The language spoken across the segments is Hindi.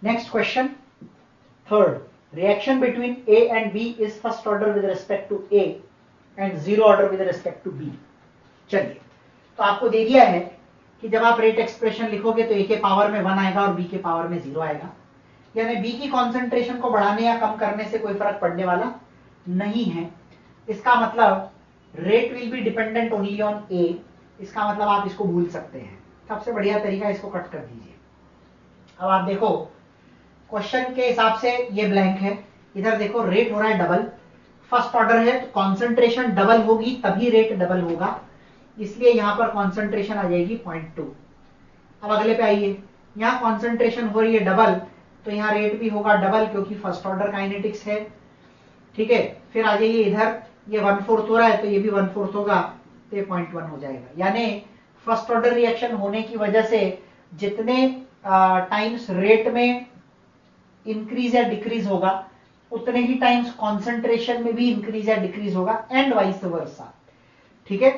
Next question third, reaction between A and B is first order with respect to A and zero order with respect to B. चलिए, तो आपको दे दिया है कि जब आप रेट एक्सप्रेशन लिखोगे तो ए के पावर में 1 आएगा और बी के पावर में 0 आएगा, यानी बी की कॉन्सेंट्रेशन को बढ़ाने या कम करने से कोई फर्क पड़ने वाला नहीं है। इसका मतलब rate will be dependent only on A. इसका मतलब आप इसको भूल सकते हैं। सबसे बढ़िया तरीका, इसको कट कर दीजिए। अब आप देखो क्वेश्चन के हिसाब से ये ब्लैंक है, इधर देखो रेट हो रहा है डबल, फर्स्ट ऑर्डर है तो कॉन्सेंट्रेशन डबल होगी तभी रेट डबल होगा, इसलिए यहां पर कॉन्सेंट्रेशन आ जाएगी 0.2। अब अगले पे आइए, यहां कॉन्सेंट्रेशन हो रही है डबल तो यहां रेट भी होगा डबल क्योंकि फर्स्ट ऑर्डर काइनेटिक्स है। ठीक है, फिर आ जाइए इधर, ये 1/4 हो रहा है तो ये भी 1/4 होगा तो ये 0.1 हो जाएगा। यानी फर्स्ट ऑर्डर रिएक्शन होने की वजह से जितने टाइम्स रेट में इंक्रीज या डिक्रीज होगा उतने ही टाइम्स कॉन्सेंट्रेशन में भी इंक्रीज या डिक्रीज होगा एंड वाइस वर्सा। ठीक है,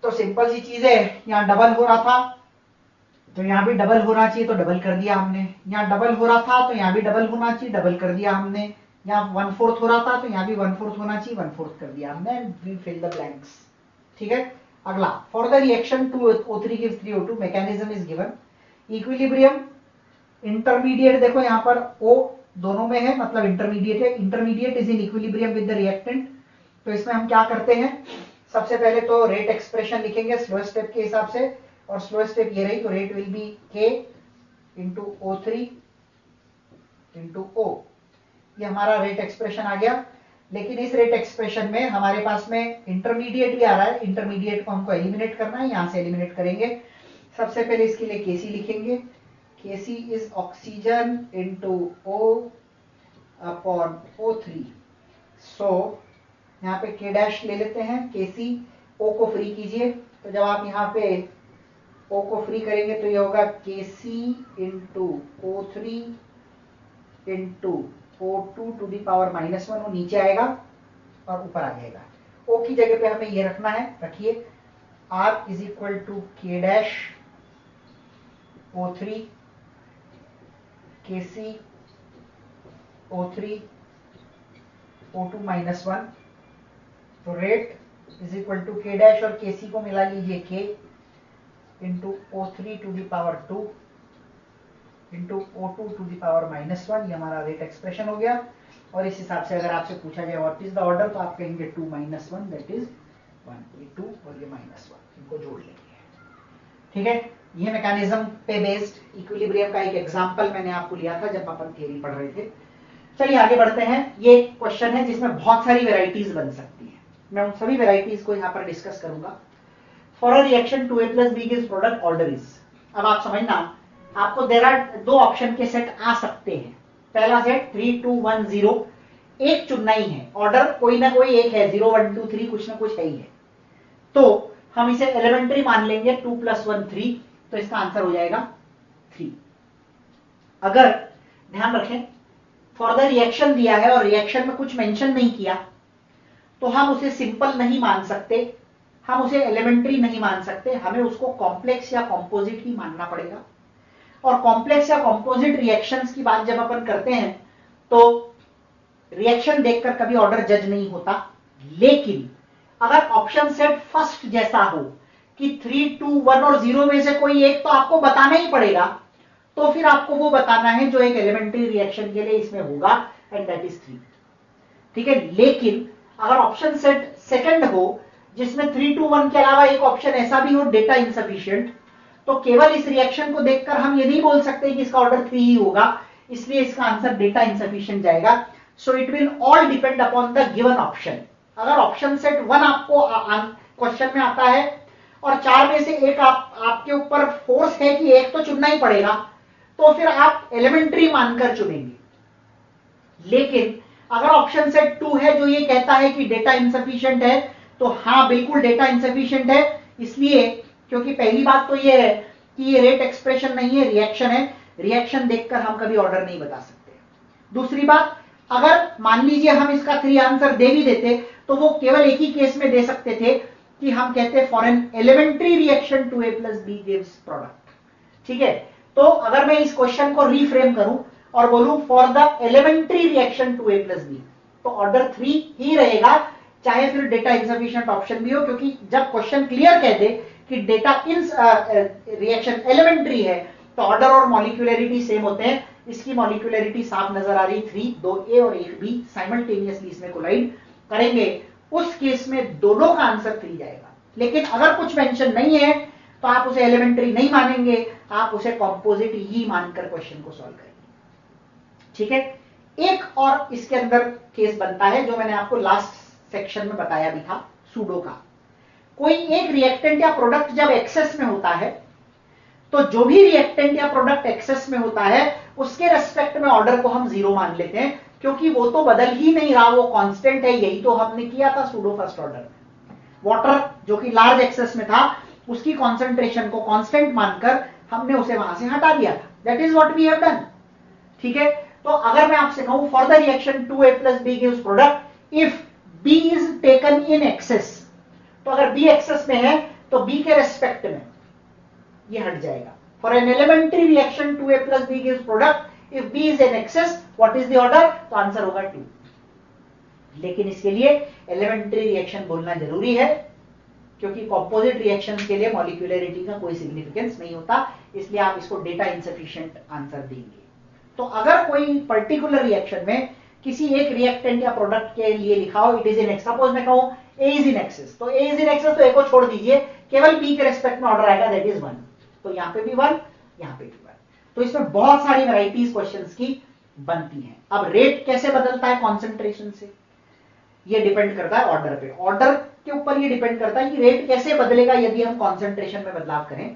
तो सिंपल सी चीज है, यहां डबल हो रहा था तो यहां भी डबल होना चाहिए तो डबल कर दिया हमने, यहां डबल हो रहा था तो यहां भी डबल होना चाहिए, डबल कर दिया हमने, यहां 1/4 हो रहा था तो यहां भी 1/4 होना चाहिए, 1/4 कर दिया हमने, वी फिल द ब्लैंक्स। ठीक है, अगला, for the reaction 2O3 gives 3O2 mechanism is given, equilibrium intermediate, देखो यहां पर O दोनों में है मतलब इंटरमीडिएट है, intermediate is in equilibrium with the reactant. तो इसमें हम क्या करते हैं, सबसे पहले तो रेट एक्सप्रेशन लिखेंगे स्लो स्टेप के हिसाब से, और स्लो स्टेप ये रही तो rate will B K into O3 into O। ये हमारा रेट एक्सप्रेशन आ गया। लेकिन इस रेट एक्सप्रेशन में हमारे पास में इंटरमीडिएट भी आ रहा है, इंटरमीडिएट को हमको एलिमिनेट करना है, यहां से एलिमिनेट करेंगे। सबसे पहले इसके लिए Kc लिखेंगे, Kc is oxygen into O upon O3। सो यहाँ पे K डैश ले लेते हैं, Kc, O को फ्री कीजिए, तो जब आप यहाँ पे O को फ्री करेंगे तो ये होगा Kc into O3 into O2 to the power -1, वो नीचे आएगा और ऊपर आ जाएगा। O की जगह पे हमें ये रखना है, रखिए R is equal to K dash O3 Kc O3 O2 -1, तो rate is equal to K dash और Kc को मिला लीजिए K into O3 to the power 2 into O2 to the power -1। ये हमारा रेट एक्सप्रेशन हो गया। और इस हिसाब से अगर आपसे पूछा जाए व्हाट इज द ऑर्डर तो आप कहेंगे 2 - 1 दैट इज 1, ये 2 और ये -1, इनको जोड़ लेंगे। ठीक है, ये मैकेनिज्म पे बेस्ड इक्विलिब्रियम का एक एग्जांपल मैंने आपको लिया था जब अपन थ्योरी पढ़ रहे थे। चलिए आगे बढ़ते हैं। ये क्वेश्चन है जिसमें बहुत सारी वेराइटीज बन सकती है, मैं उन सभी वेराइटीज को यहाँ पर डिस्कस करूंगा। For a reaction 2A + B gives product order is, अब आप समझना, आपको देर आर दो ऑप्शन के सेट आ सकते हैं। पहला सेट 3 2 1 0, एक चुनना ही है, ऑर्डर कोई ना कोई एक है, 0 1 2 3 कुछ ना कुछ है ही है, तो हम इसे एलिमेंट्री मान लेंगे, 2 + 1 3, तो इसका आंसर हो जाएगा 3। अगर ध्यान रखें फॉर द रिएक्शन दिया है और रिएक्शन में कुछ मेंशन नहीं किया तो हम उसे सिंपल नहीं मान सकते, हम उसे एलिमेंट्री नहीं मान सकते, हमें उसको कॉम्प्लेक्स या कॉम्पोजिट ही मानना पड़ेगा। और कॉम्प्लेक्स या कॉम्पोजिट रिएक्शंस की बात जब अपन करते हैं तो रिएक्शन देखकर कभी ऑर्डर जज नहीं होता, लेकिन अगर ऑप्शन सेट फर्स्ट जैसा हो कि 3 2 1 और 0 में से कोई एक तो आपको बताना ही पड़ेगा, तो फिर आपको वो बताना है जो एक एलिमेंट्री रिएक्शन के लिए इसमें होगा एंड दैट इज 3। ठीक है, लेकिन अगर ऑप्शन सेट सेकंड हो जिसमें 3 2 1 के अलावा एक ऑप्शन ऐसा भी हो डेटा इनसफिशिएंट, तो केवल इस रिएक्शन को देखकर हम ये नहीं बोल सकते कि इसका ऑर्डर 3 ही होगा, इसलिए इसका आंसर डेटा इनसफिशिएंट जाएगा। So it will all depend upon the given option. अगर ऑप्शन सेट 1 आपको क्वेश्चन में आता है और 4 में से एक आपके ऊपर फोर्स है कि एक तो चुनना ही पड़ेगा, तो फिर आप एलिमेंट्री मानकर चुनेंगे। लेकिन अगर ऑप्शन सेट 2 है जो ये कहता है कि डेटा इनसफिशिएंट है, तो हाँ बिल्कुल डेटा इनसफिशिएंट है, इसलिए क्योंकि पहली बात तो ये है कि ये रेट एक्सप्रेशन नहीं है, रिएक्शन है, रिएक्शन देखकर हम कभी ऑर्डर नहीं बता सकते। दूसरी बात, अगर मान लीजिए हम इसका 3 आंसर दे भी देते तो वो केवल एक ही केस में दे सकते थे कि हम कहते for an elementary reaction 2A + B gives product. ठीक है, तो अगर मैं इस क्वेश्चन को रीफ्रेम करूं और बोलूं for the elementary reaction two A plus B, तो ऑर्डर 3 ही रहेगा, चाहे फिर डेटा इनसफिशिएंट ऑप्शन भी हो, क्योंकि जब क्वेश्चन क्लियर कह दे कि डेटा इन रिएक्शन एलिमेंट्री है तो ऑर्डर और मॉलिक्यूलरिटी सेम होते हैं। इसकी मॉलिक्यूलरिटी साफ नजर आ रही, 3, 2A और 1B साइमल्टेनियसली इसमें कोलाइड करेंगे, उस केस में दोनों का आंसर 3 जाएगा। लेकिन अगर कुछ मेंशन नहीं है तो आप उसे एलिमेंट्री नहीं मानेंगे, आप उसे कॉम्पोजिट ही मानकर क्वेश्चन को सॉल्व करेंगे। ठीक है, एक और इसके अंदर केस बनता है जो मैंने आपको लास्ट सेक्शन में बताया भी था, सूडो का। कोई एक रिएक्टेंट या प्रोडक्ट जब एक्सेस में होता है तो जो भी रिएक्टेंट या प्रोडक्ट एक्सेस में होता है उसके रेस्पेक्ट में ऑर्डर को हम 0 मान लेते हैं, क्योंकि वो तो बदल ही नहीं रहा, वो कांस्टेंट है। यही तो हमने किया था सूडो फर्स्ट ऑर्डर में। वाटर जो कि लार्ज एक्सेस में था उसकी कॉन्सेंट्रेशन को कांस्टेंट मानकर हमने उसे वहां से हटा दिया था। That is what we have done. ठीक है, तो अगर मैं आपसे कहूं for the reaction 2A plus B gives product if B is taken in excess, तो अगर B एक्सेस में है तो B के रेस्पेक्ट में ये हट जाएगा। For an elementary reaction 2A plus B gives product if B is in excess, what is the order? तो आंसर होगा 2। लेकिन इसके लिए एलिमेंट्री रिएक्शन बोलना जरूरी है, क्योंकि कॉम्पोजिट रिएक्शन के लिए मॉलिक्यूलरिटी का कोई सिग्निफिकेंस नहीं होता, इसलिए आप इसको डेटा इनसफिशिएंट आंसर देंगे। तो अगर कोई पर्टिकुलर रिएक्शन में किसी एक रिएक्टेंट या प्रोडक्ट के लिए लिखा हो it is in x, suppose मैं कहूं A इज इन एक्सेस, तो A इज इन एक्सेस तो A को छोड़ दीजिए, केवल B के रेस्पेक्ट में ऑर्डर आएगा, दैट इज 1। तो यहां पे भी 1, यहां पे भी 1। तो इसमें बहुत सारी वैरायटीज क्वेश्चंस की बनती हैं। अब रेट कैसे बदलता है कॉन्सेंट्रेशन से, ये डिपेंड करता है ऑर्डर पे। ऑर्डर के ऊपर ये डिपेंड करता है कि रेट कैसे बदलेगा यदि हम कॉन्सेंट्रेशन में बदलाव करें।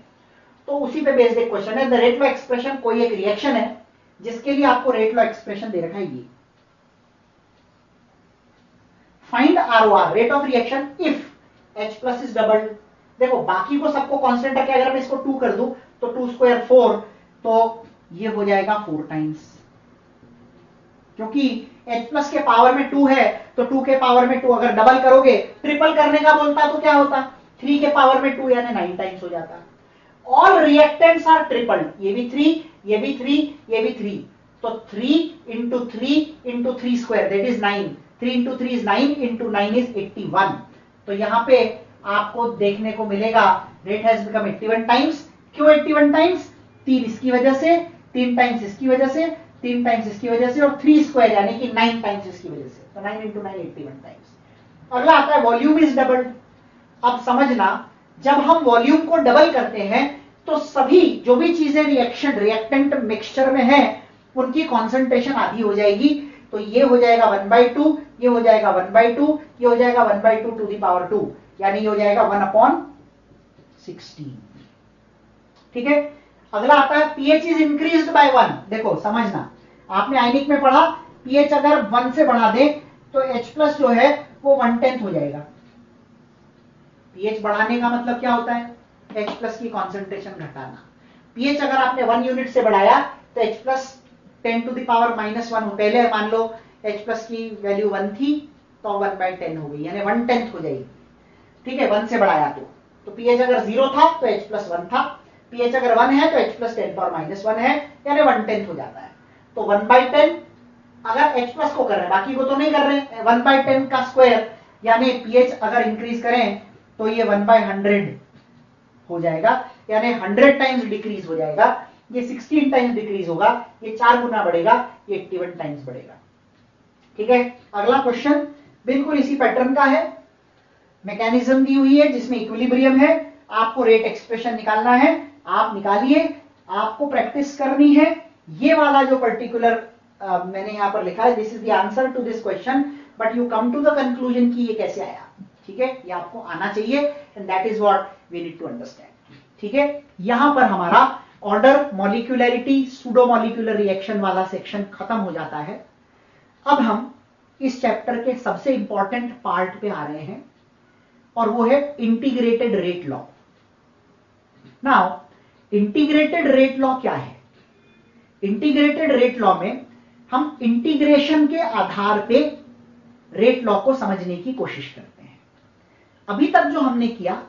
तो उसी पे बेस्ड एक क्वेश्चन है। द रेट लॉ एक्सप्रेशन कोई एक रिएक्शन है जिसके लिए आपको रेट लॉ एक्सप्रेशन दे रखा है ये। Find ROR, rate of reaction, if H plus is doubled. देखो बाकी को सबको कांस्टेंट रखे, अगर मैं इसको 2 कर दूं तो 2 स्क्वायर 4, तो ये हो जाएगा 4 टाइम्स, क्योंकि H प्लस के पावर में 2 है तो 2 के पावर में 2 अगर डबल करोगे, ट्रिपल करने का बोलता तो क्या होता, 3 के पावर में 2 यानी 9 टाइम्स हो जाता। ऑल रिएक्टेंट्स आर ट्रिपल, ये भी 3, ये भी 3, ये भी 3, तो 3 into 3 into 3 square that is 9, 3 into 3 is 9, into 9 is 81। तो यहां पे आपको देखने को मिलेगा रेट हैज बिकम 81 टाइम्स। क्यों 81 टाइम्स? 3 इसकी वजह से, 3 टाइम्स इसकी वजह से, 3 टाइम्स इसकी वजह से, और 3 स्क्वायर यानी कि 9 टाइम्स इसकी वजह से, तो 9 इंटू 9 81 टाइम्स। अगला आता है वॉल्यूम इज डबल्ड। अब समझना, जब हम वॉल्यूम को डबल करते हैं तो सभी जो भी चीजें रिएक्शन रिएक्टेंट मिक्सचर में है उनकी कॉन्सेंट्रेशन आधी हो जाएगी। तो ये हो जाएगा 1/2, ये हो जाएगा 1/2, ये हो जाएगा 1/2 टू द पावर 2, यानी ये हो जाएगा 1/16। ठीक है, अगला आता है pH इज इंक्रीज्ड बाय 1। देखो समझना, आपने आयनिक में पढ़ा pH अगर 1 से बढ़ा दे तो H प्लस जो है वो 1/10 हो जाएगा। pH बढ़ाने का मतलब क्या होता है? H प्लस की कॉन्सेंट्रेशन घटाना। pH अगर आपने 1 यूनिट से बढ़ाया तो H plus 10 to the power -1, पहले मान लो H प्लस की वैल्यू 1 थी तो 1/10 हो गई, यानी 1/10 हो जाएगी। ठीक है, 1 से बढ़ाया तो pH अगर 0 था तो H प्लस 1 था, pH अगर 1 है तो H प्लस 10 पावर -1 है, यानी 1/10 हो जाता है। तो 1/10 अगर H प्लस को कर रहे हैं, बाकी को तो नहीं कर रहे हैं, 1/10 का स्क्वायर यानी pH अगर इंक्रीज करें तो ये 1/100 हो जाएगा, यानी 100 टाइम्स डिक्रीज हो जाएगा। ये 16 टाइम्स डिक्रीज होगा, ये 4 गुना बढ़ेगा, ये 81 टाइम्स बढ़ेगा। ठीक है, अगला क्वेश्चन बिल्कुल इसी पैटर्न का है। मैकेनिज्म दी हुई है जिसमें इक्विलिब्रियम है, आपको रेट एक्सप्रेशन निकालना है, आप निकालिए, आपको प्रैक्टिस करनी है। ये वाला जो पर्टिकुलर मैंने यहां पर लिखा है, this is the answer to this question, but you come to the conclusion कि ये कैसे आया। ठीक है, ये आपको आना चाहिए, and that is what we need to understand. ठीक है, यहां पर हमारा order, molecularity, pseudo molecular reaction वाला सेक्शन खत्म हो जाता है। अब हम इस चैप्टर के सबसे इंपॉर्टेंट पार्ट पे आ रहे हैं, और वो है integrated rate law. Now integrated rate law क्या है? इंटीग्रेटेड रेट लॉ में हम इंटीग्रेशन के आधार पे रेट लॉ को समझने की कोशिश करते हैं। अभी तक जो हमने किया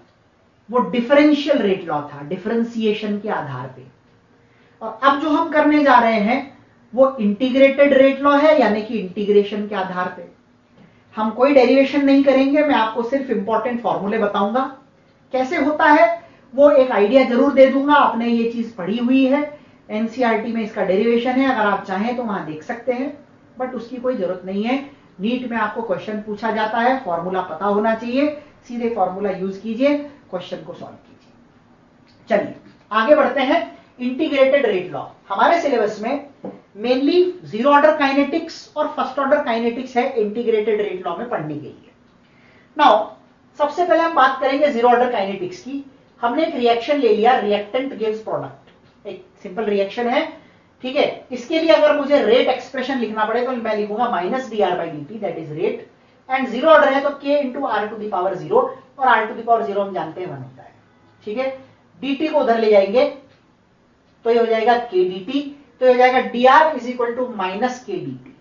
वो डिफरेंशियल रेट लॉ था, डिफरेंशिएशन के आधार पे। और अब जो हम करने जा रहे हैं वो इंटीग्रेटेड रेट लॉ है, यानी कि इंटीग्रेशन के आधार पे। हम कोई डेरिवेशन नहीं करेंगे, मैं आपको सिर्फ इंपॉर्टेंट फॉर्मूले बताऊंगा। कैसे होता है वो एक आइडिया जरूर दे दूंगा, आपने ये चीज पढ़ी हुई है, एनसीईआरटी में इसका डेरिवेशन है, अगर आप चाहें तो वहां देख सकते हैं, बट उसकी कोई जरूरत नहीं है। नीट में आपको क्वेश्चन पूछा जाता है, फॉर्मूला पता होना चाहिए, सीधे फॉर्मूला यूज कीजिए, क्वेश्चन को सॉल्व कीजिए। चलिए आगे बढ़ते हैं। इंटीग्रेटेड रेट लॉ हमारे सिलेबस में मेनली जीरो ऑर्डर काइनेटिक्स और फर्स्ट ऑर्डर काइनेटिक्स है इंटीग्रेटेड रेट लॉ में पढ़ने के लिए। नाउ सबसे पहले हम बात करेंगे जीरो ऑर्डर काइनेटिक्स की। हमने एक रिएक्शन ले लिया, रिएक्टेंट गिव्स प्रोडक्ट, एक सिंपल रिएक्शन है, ठीक है। इसके लिए अगर मुझे रेट एक्सप्रेशन लिखना पड़े तो मैं लिखूंगा minus D R by D T, that is rate, and zero order है तो k into R to the power zero, और R to the power zero हम जानते हैं 1 होता है, ठीक है। dt को उधर ले जाएंगे तो ये हो जाएगा k dt, तो ये हो जाएगा dr is equal to minus k dt।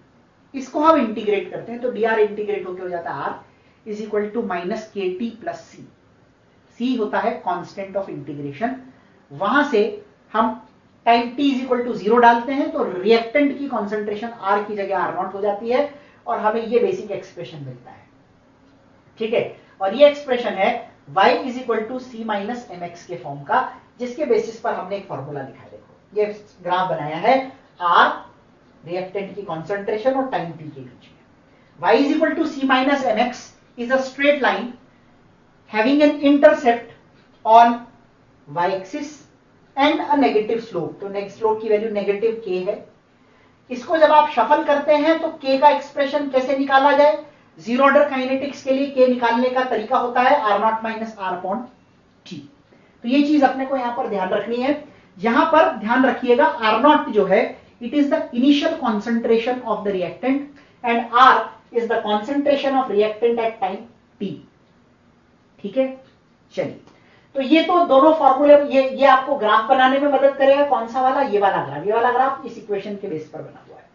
इसको हम इंटीग्रेट करते हैं तो dr इंटीग्रेट होकर हो जाता है r is equal to minus k t plus c. C होता है कांस्टेंट ऑफ इंटीग्रेशन। वहां से हम time t is equal to 0 डालते हैं तो रिएक्टेंट की कॉन्सेंट्रेशन r की जगह r नॉट हो जाती है, और हमें ये बेसिक एक्सप्रेशन मिलता है, ठीक है। और ये एक्सप्रेशन है y is equal to c minus M x के फॉर्म का, जिसके बेसिस पर हमने एक फॉर्मूला लिखा है। देखो ये ग्राफ बनाया है, r रिएक्टेंट की कॉन्सेंट्रेशन और टाइम t के बीच में। y is equal to c minus M x is a straight line having an intercept on y-axis and a negative slope। तो नेक्स्ट स्लोप की वैल्यू नेगेटिव k है। इसको जब आप शफल करते हैं तो k का एक्सप्रेशन कैसे निकाला जाए? जीरो ऑर्डर काइनेटिक्स के लिए k निकालने का तरीका होता है r not minus r upon t। तो ये चीज अपने को यहां पर ध्यान रखनी है। यहां पर ध्यान रखिएगा r नॉट जो है it is the initial concentration of the reactant and r is the concentration of reactant at time t, ठीक है। चलिए तो ये तो दोनों फॉर्मूले, ये आपको ग्राफ बनाने में मदद करेगा। कौन सा वाला? ये वाला ग्राफ। ये वाला ग्राफ इस इक्वेशन के बेस पर बना हुआ है।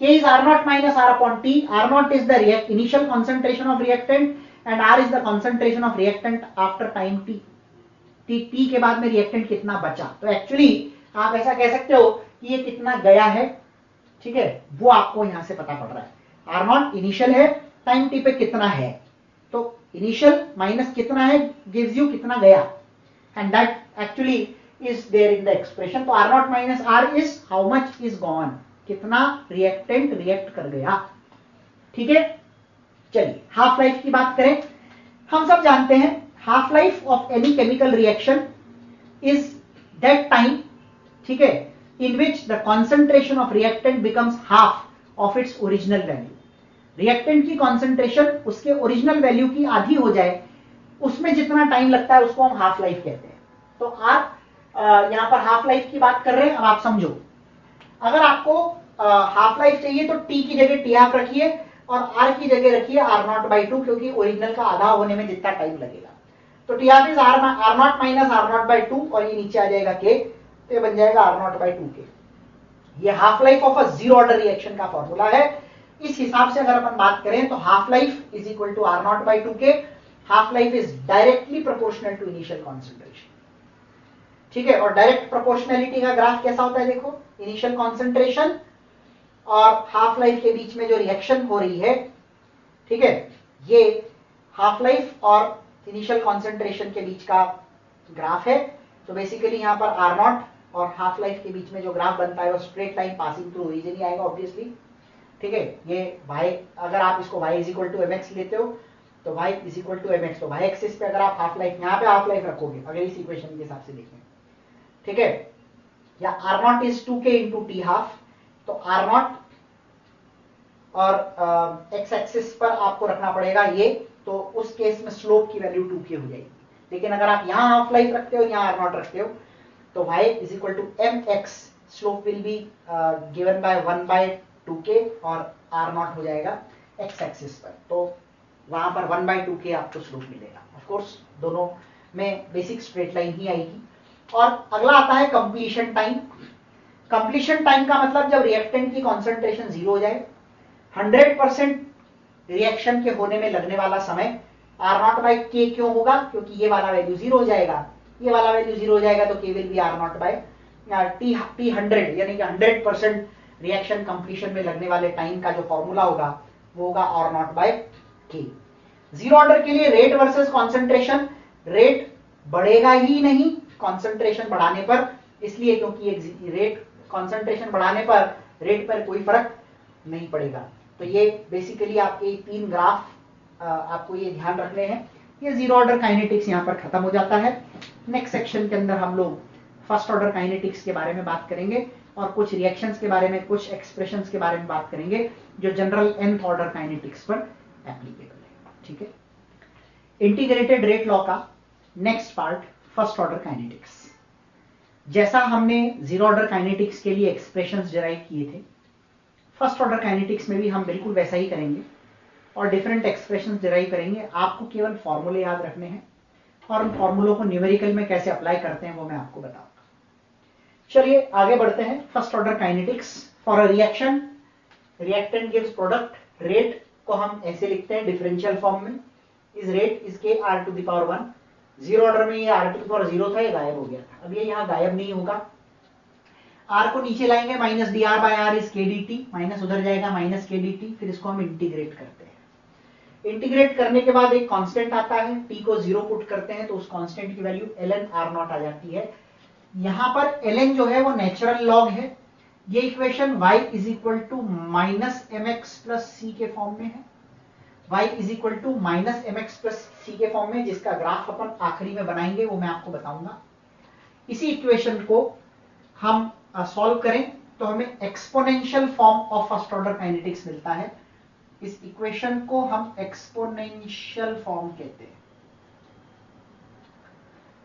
k is r naught minus r upon t। r naught is the initial concentration of reactant and r is the concentration of reactant after time t। t के बाद में रिएक्टेंट कितना बचा, तो एक्चुअली आप ऐसा कह सकते हो कि ये कितना गया है, ठीक है, वो आपको यहां से पता पड़ रहा है। आर नॉट इनिशियल है, टाइम टी पे कितना है, तो इनिशियल माइनस कितना है गिव्स यू कितना गया, and that actually is there in the expression. तो are not minus R is how much is gone, कितना रिएक्टेंट रिएक्ट कर गया, ठीक है। चलिए हाफ लाइफ की बात करें। हम सब जानते हैं half life of any chemical reaction is that time, ठीक है, in which the concentration of reactant becomes half of its original value. Reactant की कॉन्सेंट्रेशन उसके ओरिजिनल वैल्यू की आधी हो जाए, उसमें जितना टाइम लगता है उसको हम हाफ लाइफ कहते हैं। तो आप यहां पर हाफ लाइफ की बात कर रहे हैं। अब आप समझो, अगर आपको हाफ लाइफ चाहिए तो टी की जगह टी हाफ रखिए और आर की जगह रखिए आर नॉट बाई टू, क्योंकि ओरिजिनल का आधा होने में जितना टाइम लगेगा। तो t half is are not minus r not by two, और ये नीचे आ जाएगा के, तो ये बन जाएगा are not by two K. ये half life of a zero order reaction का फॉर्मूला है। इस हिसाब से अगर अपन बात करें तो half life is equal to R not by two K. Half life is directly proportional to initial concentration, ठीक है। और डायरेक्ट प्रोपोर्शनलिटी का ग्राफ कैसा होता है? देखो, इनिशियल कॉन्सेंट्रेशन और हाफ लाइफ के बीच में जो रिएक्शन हो रही है, ठीक है, ये हाफ लाइफ और इनिशियल कॉन्सेंट्रेशन के बीच का ग्राफ है। तो बेसिकली यहां पर आर नॉट और हाफ लाइफ के बीच में जो ग्राफ बनता है वो straight line passing through origin ही आएगा ऑब्वियसली, ठीक है। ये y, अगर आप इसको y is equal to m x लेते हो तो y is equal to m x, तो y एक्सिस पे अगर आप हाफ लाइफ यहाँ पे हाफ लाइफ रखोगे, अगर इस इक्वेशन के हिसाब से देखें, ठीक है, या r naught is 2k into t half, तो आर नॉट और एक्स एक्सिस पर आपको रखना पड़ेगा ये, तो उस केस में स्लोप की वैल्यू 2k हो जाएगी। लेकिन अगर आप यहाँ हाफ लाइफ रखते हो, यहाँ आर नॉट रखते हो, तो y is equal to mx, slope will be given by 1/2k और r naught हो जाएगा x एक्सिस पर, तो वहां पर 1/2k आपको स्लोप मिलेगा। ऑफ कोर्स दोनों में बेसिक स्ट्रेट लाइन ही आएगी। और अगला आता है कंप्लीशन टाइम। कंप्लीशन टाइम का मतलब जब रिएक्टेंट की कॉन्सेंट्रेशन 0 हो जाए, 100% रिएक्शन के होने में लगने वाला समय आर नॉट बाई के क्यों होगा? क्योंकि ये वाला वैल्यू 0 हो जाएगा, ये वाला वैल्यू 0 हो जाएगा, तो k will be r naught by या T100 यानी कि 100% रिएक्शन कंप्लीशन में लगने वाले टाइम का जो फॉर्मूला होगा वो होगा R naught by K। Zero order के लिए रेट वर्सेस कॉन्सेंट्रेशन, रेट बढ़ेगा ही नहीं कॉन्सेंट्रेशन बढ़ाने पर, इसलिए क्योंकि रेट कॉन्सेंट्रेशन बढ़ाने पर रेट पर कोई फर्क नहीं पड़ेगा। तो ये बेसिकली आपके 3 ग्राफ आपको ये ध्यान रखने हैं। ये जीरो ऑर्डर काइनेटिक्स यहाँ पर खत्म हो जाता है। नेक्स्ट सेक्शन के अंदर हम लोग फर्स्ट ऑर्डर काइनेटिक्स के बारे में बात करेंगे और कुछ रिएक्शंस के बारे में, कुछ एक्सप्रेशंस के बारे में बात करेंगे जो जनरल nth ऑर्डर काइनेटिक्स पर एप्लीकेबल है। ठीक है, इंटीग्रेटेड रेट लॉ का next part first order kinetics. जैसा हमने जीरो ऑर्डर काइनेटिक्स के लिए एक्सप्रेशंस डिराइव किए थे, फर्स्ट ऑर्डर काइनेटिक्स में भी हम बिल्कुल वैसा ही करेंगे और डिफरेंट एक्सप्रेशंस डिराइव करेंगे। आपको केवल फॉर्मूले याद रखने हैं और उन फॉर्मूलों को न्यूमेरिकल में कैसे अप्लाई करते हैं वो मैं आपको बताऊंगा। चलिए आगे बढ़ते हैं। First order kinetics, for a reaction reactant gives product, rate को हम ऐसे लिखते हैं डिफरेंशियल फॉर्म में, is rate is k R to the power 1। Zero order में ये R टू द पावर 0 था, ये गायब हो गया था, अब ये यहाँ गायब नहीं होगा। R को नीचे लाएंगे, minus dr by r is kdt, minus उधर जाएगा माइनस kdt, फिर इसको हम इंटीग्रेट करते हैं। इंटीग्रेट करने के बाद एक कांस्टेंट आता है, t को 0 पुट करते हैं तो उस कांस्टेंट की वैल्यू ln r नॉट आ जाती है। यहां पर ln जो है वो नेचुरल लॉग है। ये equation y is equal to minus M x plus C के फॉर्म में है, y is equal to minus M x plus C के फॉर्म में, जिसका ग्राफ अपन आखिरी में बनाएंगे वो मैं आपको बताऊंगा। इसी इक्वेशन को हम सॉल्व करें तो हमें exponential form of first order kinetics मिलता है। इस इक्वेशन को हम एक्सपोनेंशियल फॉर्म कहते हैं।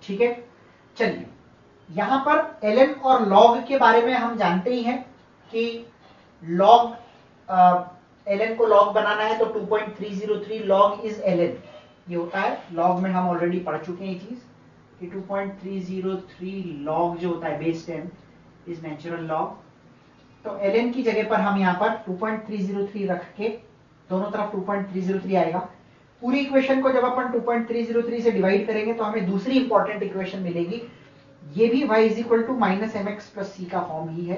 ठीक है, चलिए यहां पर ln और log के बारे में हम जानते ही हैं कि log ln को log बनाना है तो 2.303 log इज ln, ये होता है। log में हम ऑलरेडी पढ़ चुके हैं ये चीज कि 2.303 log जो होता है बेस 10 इज नेचुरल लॉग। तो ln की जगह पर हम यहाँ पर 2.303 रख के, दोनों तरफ 2.303 आएगा। पूरी इक्वेशन को जब अपन 2.303 से डिवाइड करेंगे तो हमें दूसरी इंपॉर्टेंट इक्वेशन मिलेगी, ये भी y is equal to minus M x plus C का फॉर्म ही है।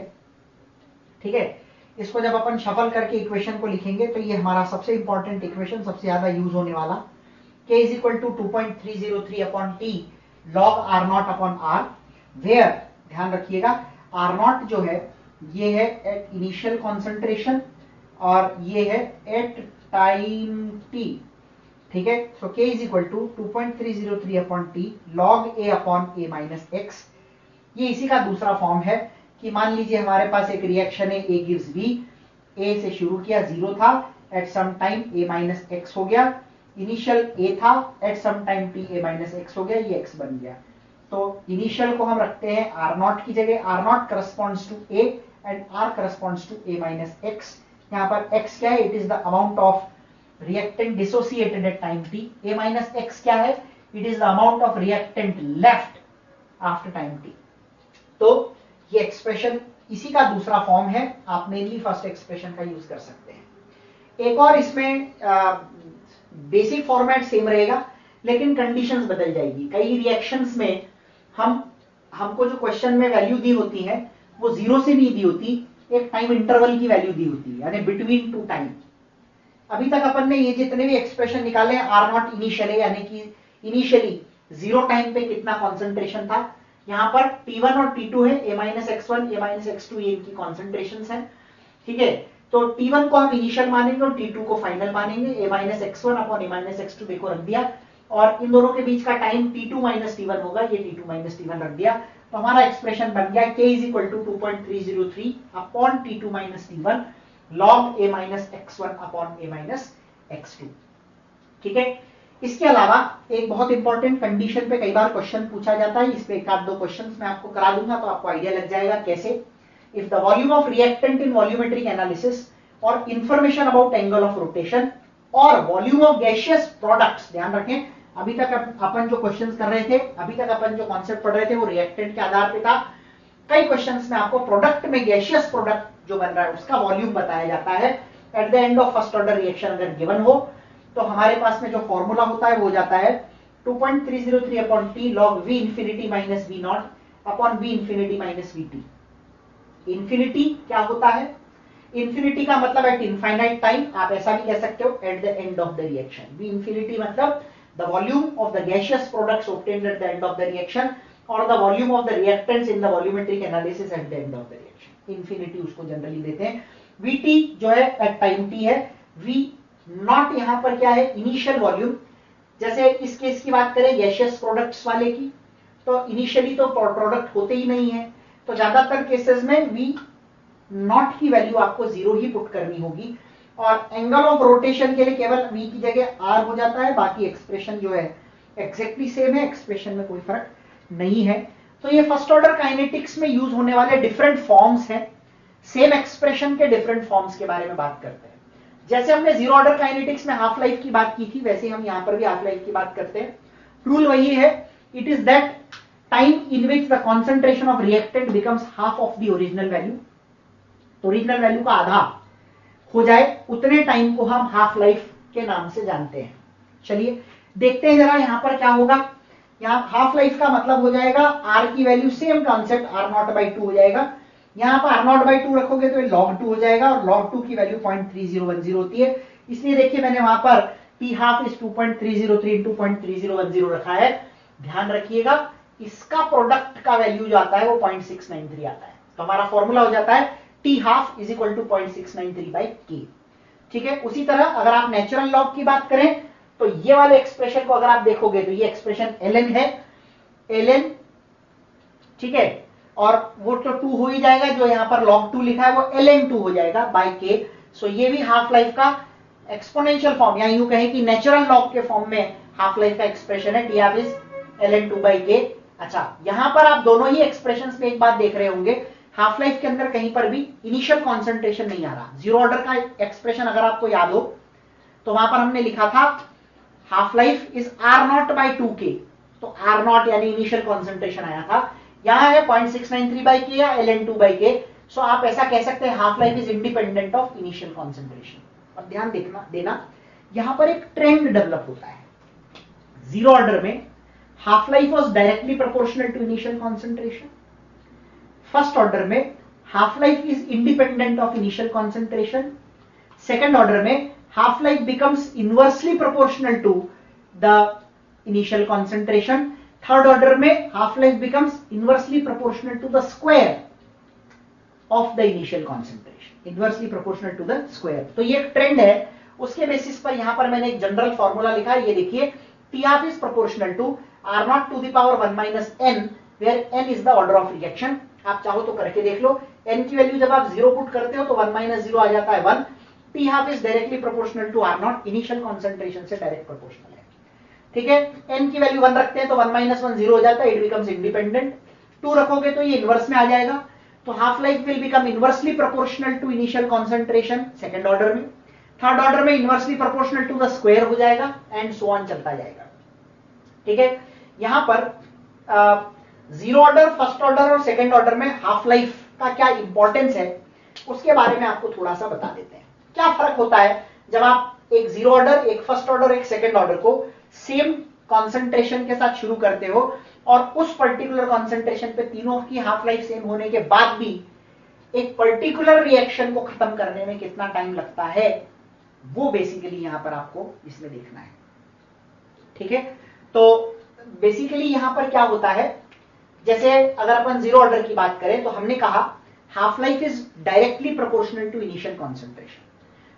ठीक है, इसको जब अपन शफल करके इक्वेशन को लिखेंगे तो ये हमारा सबसे इंपॉर्टेंट इक्वेशन, सबसे ज्यादा यूज होने वाला, k is equal to 2.303 upon t log r naught upon r, where ध्यान रखिएगा R नॉट जो है ये है एट इनिशियल कॉन्सेंट्रेशन और ये है एट टाइम t। ठीक है, so k is equal to 2.303 upon t log a upon a minus x। ये इसी का दूसरा फॉर्म है कि मान लीजिए हमारे पास एक रिएक्शन है a गिव्स b, a से शुरू किया, 0 था, at some time a minus x हो गया, इनिशियल a था, at some time t a minus x हो गया, ये x बन गया। तो इनिशियल को हम रखते हैं R नॉट की जगह, R naught corresponds to A and R corresponds to A minus X। यहाँ पर X क्या है? It is the amount of reactant dissociated at time T। A minus X क्या है? It is the amount of reactant left after time T। तो ये एक्सप्रेशन इसी का दूसरा फॉर्म है, आप मेनली फर्स्ट एक्सप्रेशन का यूज कर सकते हैं। एक और इसमें बेसिक फॉर्मेट सेम रहेगा लेकिन कंडीशंस बदल जाएगी। कई रिएक्शंस में हमको जो क्वेश्चन में वैल्यू दी होती है वो 0 से नहीं दी होती, एक टाइम इंटरवल की वैल्यू दी होती है, यानी बिटवीन टू टाइम। अभी तक अपन ने ये जितने भी एक्सप्रेशन निकाले हैं आर नॉट इनिशियली, यानी कि इनिशियली 0 टाइम पे कितना कॉन्सेंट्रेशन था, यहाँ पर T1 और T2 है, a minus x1 a minus x2 ये इनकी कॉन्सेंट्रेशन है। ठीक है, तो T1 को हम इनिशियल मानेंगे और T2 को फाइनल मानेंगे, a minus x1 upon a minus x2 देखो रख दिया, और इन दोनों के बीच का टाइम T2 माइनस T1 होगा, ये T2 माइनस T1 रख दिया। तो हमारा एक्सप्रेशन बन गया k is equal to 2.303 upon T2 minus T1 log a minus x1 upon a minus x2। ठीक है, इसके अलावा एक बहुत इंपॉर्टेंट कंडीशन पे कई बार क्वेश्चन पूछा जाता है, इस पे एक आध दो क्वेश्चंस मैं आपको करा दूंगा तो आपको आइडिया लग जाएगा कैसे। If the volume of reactant in volumetric analysis और information about angle of rotation और वॉल्यूम ऑफ गैसियस प्रोडक्ट्स, ध्यान रखें अभी तक अपन जो क्वेश्चंस कर रहे थे, अभी तक अपन जो कॉन्सेप्ट पढ़ रहे थे वो रिएक्टेंट के आधार पे था। कई क्वेश्चंस में आपको प्रोडक्ट में गैसियस प्रोडक्ट जो बन रहा है उसका वॉल्यूम बताया जाता है eight the end of first order reaction अगर गिवन हो, तो हमारे पास में जो फॉर्मूला होता है वो हो जाता है 2.303 upon t log v infinity minus v naught, upon b infinity minus v t. Infinity क्या होता है? इंफिनिटी का मतलब एट इनफाइनाइट टाइम, आप ऐसा भी कह सकते हो at the end of the reaction. B infinity मतलब the volume of the gaseous products obtained at the end of the reaction और the volume of the reactants in the volumetric analysis at the end of the reaction. Infinity उसको जनरली देते हैं। वीटी जो है एट टाइम टी है। वी नॉट यहां पर क्या है? Initial volume. जैसे इस केस की बात करें गैसियस प्रोडक्ट्स वाले की, तो इनिशियली तो प्रोडक्ट होते ही नहीं है, तो ज्यादातर केसेस में वी नॉट की वैल्यू आपको 0 ही पुट करनी होगी और एंगल ऑफ रोटेशन के लिए केवल v की जगह r हो जाता है, बाकी एक्सप्रेशन जो है एग्जैक्टली सेम है, एक्सप्रेशन में कोई फर्क नहीं है। तो ये फर्स्ट ऑर्डर काइनेटिक्स में यूज होने वाले डिफरेंट फॉर्म्स हैं। सेम एक्सप्रेशन के डिफरेंट फॉर्म्स के बारे में बात करते हैं। जैसे हमने जीरो ऑर्डर काइनेटिक्स में हाफ लाइफ की बात की थी, वैसे हम यहां पर भी हाफ लाइफ की बात करते हैं। रूल वही है, it is that time in which the concentration of reactant becomes half of the original value. Original value का आधा हो जाए उतने टाइम को हम हाफ लाइफ के नाम से जानते हैं। चलिए देखते हैं जरा यहां पर क्या होगा। यहां हाफ लाइफ का मतलब हो जाएगा आर की value, same concept r not by 2 हो जाएगा। यहां पर आर नॉट बाई 2 रखोगे तो ये log 2 हो जाएगा और log 2 की वैल्यू 0.3010 होती है। इसलिए देखिए मैंने वहां पर टी हाफ इज 2.303 इंटू 0.3010 रखा है। ध्यान रखिएगा इसका प्रोडक्ट का वैल्यू जो आता है वो 0.693 आता है। तो हमारा फॉर्मूला हो जाता है t half is equal to 0.693 by k. ठीक है, उसी तरह अगर आप नेचुरल लॉग की बात करें तो ये वाले एक्सप्रेशन को अगर आप देखोगे तो ये एक्सप्रेशन ln है, ln, ठीक है, और वो तो 2 हो ही जाएगा, जो यहां पर log 2 लिखा है वो ln2 हो जाएगा बाय के। सो ये भी हाफ लाइफ का एक्सपोनेंशियल फॉर्म, या यूं कहें कि नेचुरल लॉग के फॉर्म में हाफ लाइफ का एक्सप्रेशन है t half is ln2 by k. अच्छा, यहां पर आप दोनों ही एक्सप्रेशंस में एक बात देख रहे होंगे, हाफ लाइफ के अंदर कहीं पर भी इनिशियल कॉन्सेंट्रेशन नहीं आ रहा। जीरो ऑर्डर का एक्सप्रेशन अगर आपको याद हो तो वहां पर हमने लिखा था half life is are not by 2k, तो आर नॉट यानी इनिशियल कॉन्सेंट्रेशन आया था। यहां है 0.693 बाई के या ln2 बाई के। सो आप ऐसा कह सकते हैं half life is independent of initial concentration. अब ध्यान देना यहां पर एक ट्रेंड डेवलप होता है। जीरो ऑर्डर में half life was directly proportional to initial concentration. First order में half life is independent of initial concentration. Second order में half life becomes inversely proportional to the initial concentration. Third order में half life becomes inversely proportional to the square of the initial concentration, inversely proportional to the square. तो ये एक ट्रेंड है, उसके बेसिस पर यहां पर मैंने एक जनरल फॉर्मूला लिखा है, ये देखिए t half is proportional to R naught to the power 1 minus n, where n is the order of reaction. आप चाहो तो करके देख लो, n की वैल्यू जब आप 0 पुट करते हो तो 1 माइनस 0 आ जाता है 1। T half is directly proportional to R naught, initial concentration से डायरेक्ट प्रोपोर्शनल है। ठीक है, n की वैल्यू 1 रखते हैं तो 1 माइनस 1 0 हो जाता है, इट बिकम्स इंडिपेंडेंट। 2 रखोगे तो ये इनवर्स में आ जाएगा, तो half life will become inversely proportional to initial concentration second order में। थर्ड ऑर्डर में inversely proportional to the square हो जाएगा एंड सो ऑन चलता जाएगा। ठीक है, यहां पर जीरो ऑर्डर, फर्स्ट ऑर्डर और सेकंड ऑर्डर में हाफ लाइफ का क्या इंपॉर्टेंस है उसके बारे में आपको थोड़ा सा बता देते हैं। क्या फर्क होता है जब आप एक जीरो ऑर्डर, एक फर्स्ट ऑर्डर, एक सेकंड ऑर्डर को सेम कॉन्सेंट्रेशन के साथ शुरू करते हो और उस पर्टिकुलर कॉन्सेंट्रेशन पे तीनों की हाफ लाइफ सेम होने के बाद भी एक पर्टिकुलर रिएक्शन को खत्म करने में कितना टाइम लगता है, वो बेसिकली यहां पर आपको इसमें देखना है। ठीक है, तो बेसिकली यहां पर क्या होता है, जैसे अगर अपन जीरो ऑर्डर की बात करें तो हमने कहा half life is directly proportional to initial concentration.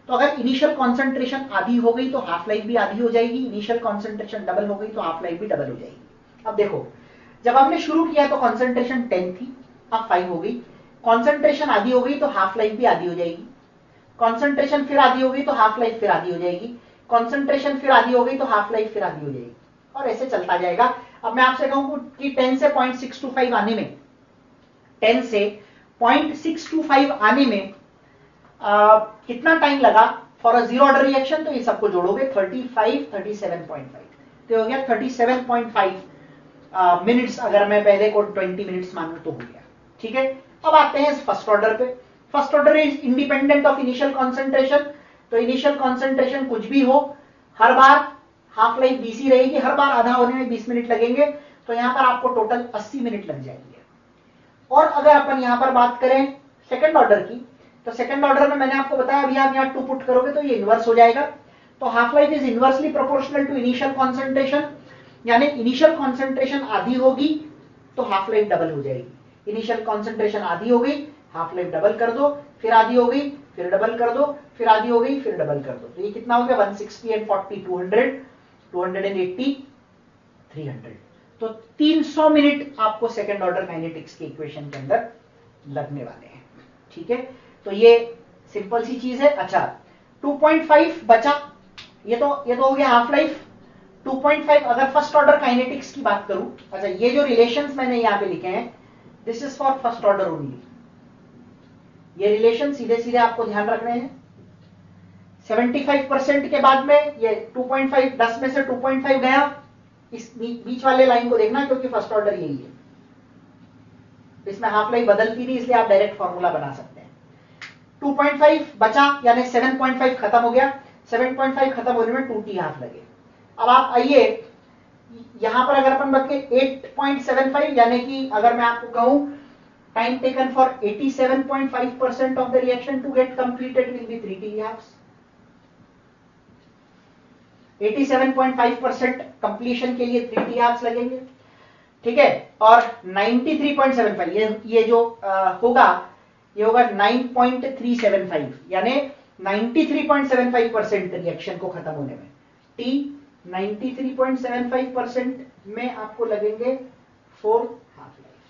तो अगर इनिशियल कॉन्सेंट्रेशन आधी हो गई तो हाफ लाइफ भी आधी हो जाएगी, इनिशियल कॉन्सेंट्रेशन डबल हो गई तो हाफ लाइफ भी डबल हो जाएगी। अब देखो, जब हमने शुरू किया तो कॉन्सेंट्रेशन 10 थी, अब 5 हो गई। कॉन्सेंट्रेशन आधी हो गई तो हाफ लाइफ भी आधी हो जाएगी, कॉन्सेंट्रेशन फिर आधी हो गई तो हाफ लाइफ फिर आधी हो जाएगी, कॉन्सेंट्रेशन फिर आधी हो गई तो हाफ लाइफ फिर आधी हो जाएगी, और ऐसे चलता जाएगा। अब मैं आपसे कहूं कि 10 से 0.625 आने में, 10 से 0.625 आने में कितना टाइम लगा for a zero order reaction, तो ये सबको जोड़ोगे 35, 37.5, तो हो गया 37.5 मिनट्स। अगर मैं पहले को 20 मिनट्स मानूं तो हो गया। ठीक है, अब आते हैं फर्स्ट ऑर्डर पे। First order is independent of initial concentration. तो इनिशियल कॉन्सेंट्रेशन कुछ भी हो, हर बार हाफ लाइफ 20 ही रहेगी, हर बार आधा होने में 20 मिनट लगेंगे, तो यहां पर आपको टोटल 80 मिनट लग जाएंगे। और अगर अपन यहां पर बात करें सेकंड ऑर्डर की, तो सेकंड ऑर्डर में मैंने आपको बताया अभी आप यहां 2 पुट करोगे तो ये इनवर्स हो जाएगा। तो half life is inversely proportional to initial concentration, यानी इनिशियल कॉन्सेंट्रेशन आधी होगी तो हाफ लाइफ डबल हो जाएगी। इनिशियल कॉन्सेंट्रेशन आधी हो गई, हाफ लाइफ डबल कर दो, फिर आधी हो गई, फिर डबल कर दो, फिर आधी हो गई, फिर डबल कर दो। तो ये कितना हो गया 160 एंड 40 200 280 300। तो 300 मिनट आपको सेकंड ऑर्डर काइनेटिक्स के इक्वेशन के अंदर लगने वाले हैं। ठीक है, तो ये सिंपल सी चीज है। अच्छा 2.5 बचा, ये तो हो गया हाफ लाइफ। 2.5 अगर फर्स्ट ऑर्डर काइनेटिक्स की बात करूं, अच्छा ये जो रिलेशंस मैंने यहां पे लिखे हैं this is for first order only. ये रिलेशन सीधे सीधे आपको ध्यान रखने हैं। 75% के बाद में ये 2.5 10 में से 2.5 गया, इस बीच वाले लाइन को देखना क्योंकि फर्स्ट ऑर्डर यही है, इसमें हाफ लाइफ बदलती नहीं, इसलिए आप डायरेक्ट फॉर्मूला बना सकते हैं। 2.5 बचा यानी 7.5 खत्म हो गया, 7.5 खत्म होने में 2t हाफ लगे। अब आप आइए यहां पर अगर अपन बात करें 8.75 यानी कि अगर मैं आपको कहूं time taken for 87.5% of the reaction to get completed will be 3t halves. 87.5% completion के लिए 3t हाफ्स लगेंगे। ठीक है, और 93.75 ये जो होगा ये होगा 9.375 यानी 93.75% रिएक्शन को खत्म होने में। टी 93.75% में आपको लगेंगे 4 हाफ लाइफ।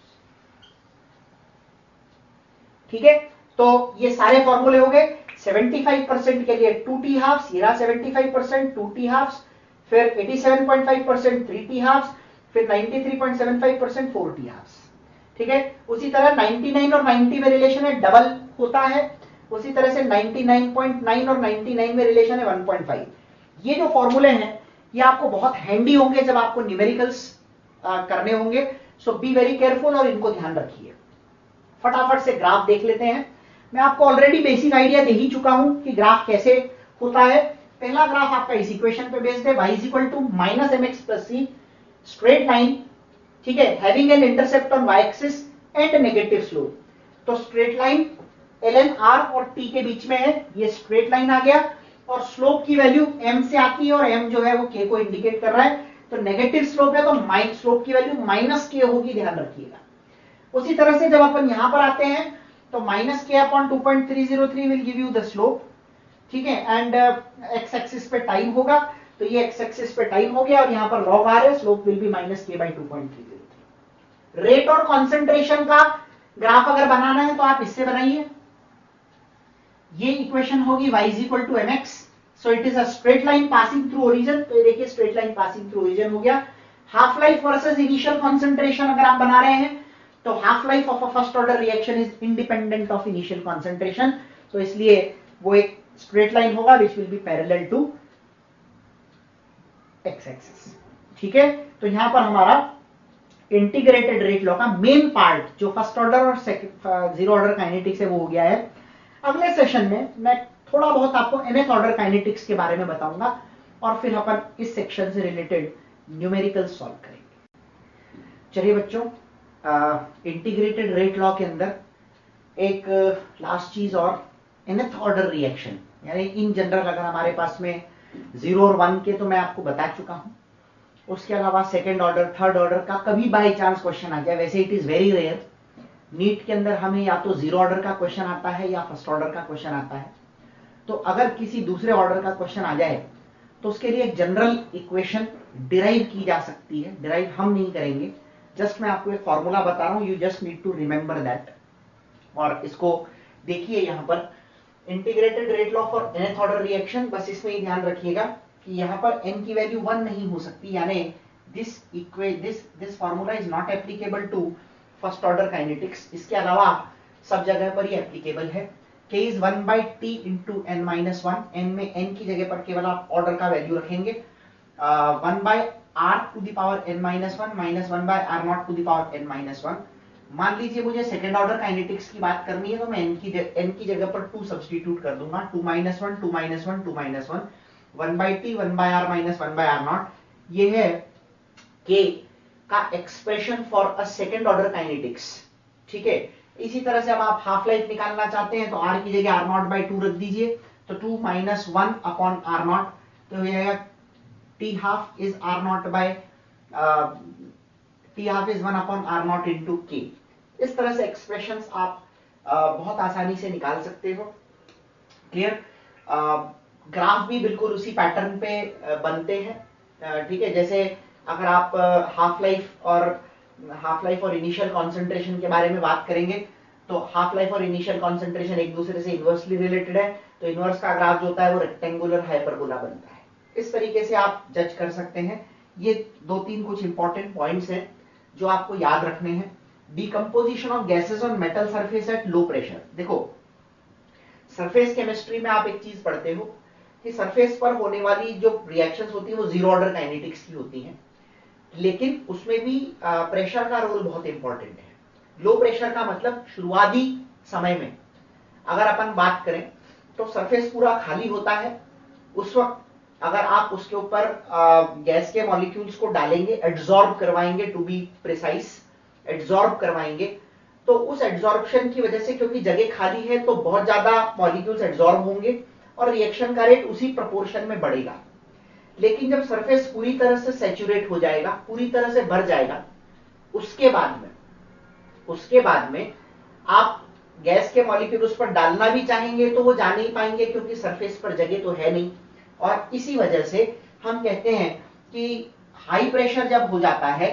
ठीक है, तो ये सारे फॉर्मूले हो गए। 75% के लिए 2t हाफ्स, ये रहा 75% 2t हाफ्स, फिर 87.5% 3t हाफ्स, फिर 93.75% 4t हाफ्स। ठीक है, उसी तरह 99 और 90 में रिलेशन है डबल होता है, उसी तरह से 99.9 और 99 में रिलेशन है 1.5। ये जो फॉर्मूले हैं ये आपको बहुत हैंडी होंगे जब आपको न्यूमेरिकल्स करने होंगे। सो बी वेरी केयरफुल और इनको ध्यान रखिए। फटाफट से ग्राफ देख लेते हैं। मैं आपको ऑलरेडी बेसिक आइडिया दे ही चुका हूं कि ग्राफ कैसे होता है। पहला ग्राफ आपका इस इक्वेशन पे बेस्ड है, y equal to minus M x plus c, straight line. ठीक है, having an intercept on y axis and negative slope. तो स्ट्रेट लाइन ln r और t के बीच में है, ये स्ट्रेट लाइन आ गया, और स्लोप की वैल्यू m से आती है और m जो है वो k को इंडिकेट कर रहा है। तो नेगेटिव स्लोप है तो स्लोप की वैल्यू माइनस k होगी, ध्यान रखिएगा। उसी तरह से जब अपन यहां पर आते हैं तो minus k upon 2.303 will give you the slope. ठीक है, एंड एक्स एक्सिस पे टाइम होगा, तो ये एक्स एक्सिस पे टाइम हो गया और यहां पर लॉग आ रहा है, slope will be minus k by 2.303। Rate और कॉन्सेंट्रेशन का ग्राफ अगर बनाना है तो आप इससे बनाइए। ये इक्वेशन होगी y is equal to mx, so it is a straight line passing through origin. तो ये देखिए straight line passing through origin हो गया। Half life versus initial concentration अगर आप बना रहे हैं तो half life of a first order reaction is independent of initial concentration, तो इसलिए वो एक स्ट्रेट लाइन होगा which will be parallel to x axis. ठीक है, तो यहां पर हमारा इंटीग्रेटेड रेट लॉ का मेन पार्ट जो फर्स्ट ऑर्डर और जीरो ऑर्डर काइनेटिक्स है वो हो गया है। अगले सेशन में मैं थोड़ा बहुत आपको nth ऑर्डर काइनेटिक्स के बारे में बताऊंगा और फिर अपन इस सेक्शन से रिलेटेड न्यूमेरिकल सॉल्व करेंगे। चलिए बच्चों, इंटीग्रेटेड रेट लॉ के अंदर एक लास्ट चीज और, nth ऑर्डर रिएक्शन यानी इन जनरल अगर हमारे पास में 0 और 1 के तो मैं आपको बता चुका हूं, उसके अलावा सेकेंड ऑर्डर थर्ड ऑर्डर का कभी बाई चांस क्वेश्चन आ जाए, वैसे it is very rare. NEET के अंदर हमें या तो 0 ऑर्डर का क्वेश्चन आता है या फर्स्ट ऑर्डर का क्वेश्चन आता है। तो अगर किसी दूसरे ऑर्डर का क्वेश्चन आ जाए तो उसके लिए एक जनरल इक्वेशन डिराइव की जा सकती है। डिराइव हम नहीं करेंगे, जस्ट मैं आपको एक फॉर्मूला बता रहा हूं, you just need to remember that. और इसको देखिए यहां पर integrated rate law for nth order reaction, बस इसमें ही ध्यान रखिएगा कि यहां पर n की वैल्यू 1 नहीं हो सकती, यानी this formula is not applicable to first order kinetics. इसके अलावा सब जगह पर ये एप्लीकेबल है। k is 1 by t into n minus 1, n में n की जगह पर केवल आप ऑर्डर का वैल्यू रखेंगे। 1 by r to the power n minus 1 minus 1 by r naught to the power n minus 1। मान लीजिए मुझे सेकंड ऑर्डर काइनेटिक्स की बात करनी है तो मैं n की जगह पर 2 सब्स्टिट्यूट कर दूंगा, 2 minus 1 2 minus 1 2 minus 1, 1 by t 1 by r minus 1 by r naught. ये है k का expression for a second order kinetics. ठीक है। इसी तरह से अब आप हाफ लाइफ निकालना चाहते हैं तो r की जगह r0/2 रख दीजिए, तो 2 - 1 अपॉन r0, तो हो जाएगा t half is t half is 1 upon r0 into k। इस तरह से एक्सप्रेशंस आप बहुत आसानी से निकाल सकते हो। क्लियर? ग्राफ भी बिल्कुल उसी पैटर्न पे बनते हैं। ठीक है, जैसे अगर आप हाफ लाइफ और इनिशियल कॉन्सेंट्रेशन के बारे में बात करेंगे तो हाफ लाइफ और इनिशियल कॉन्सेंट्रेशन एक दूसरे से इनवर्सली रिलेटेड है, तो इनवर्स का ग्राफ जो होता है वो रेक्टेंगुलर हाइपरबोला बनता है। इस तरीके से आप जज कर सकते हैं। ये 2-3 कुछ इंपॉर्टेंट पॉइंट्स हैं जो आपको याद रखने हैं। Decomposition of gases on metal surface at low pressure. देखो, सरफेस केमिस्ट्री में आप एक चीज पढ़ते हो कि सरफेस पर होने वाली जो रिएक्शंस होती है वो जीरो ऑर्डर काइनेटिक्स की होती हैं, लेकिन उसमें भी प्रेशर का रोल बहुत इंपॉर्टेंट है। लो प्रेशर का मतलब शुरुआती समय में अगर अपन बात करें तो सरफेस पूरा खाली होता है। उस वक्त अगर आप उसके ऊपर गैस के मॉलिक्यूल्स को डालेंगे, एड्सॉर्ब करवाएंगे, टू बी प्रिसाइज एड्सॉर्ब करवाएंगे, तो उस एड्सॉर्प्शन की वजह से, क्योंकि जगह खाली है, तो बहुत ज्यादा मॉलिक्यूल्स एड्सॉर्ब होंगे और रिएक्शन का रेट उसी प्रपोर्शन में बढ़ेगा। लेकिन जब सरफेस पूरी तरह से सैचुरेट हो जाएगा, पूरी तरह से भर जाएगा, उसके बाद में आप गैस के मॉलिक्यूल उस पर डालना भी चाहेंगे तो वो जा नहीं पाएंगे, क्योंकि सरफेस पर जगह तो है नहीं। और इसी वजह से हम कहते हैं कि हाई प्रेशर जब हो जाता है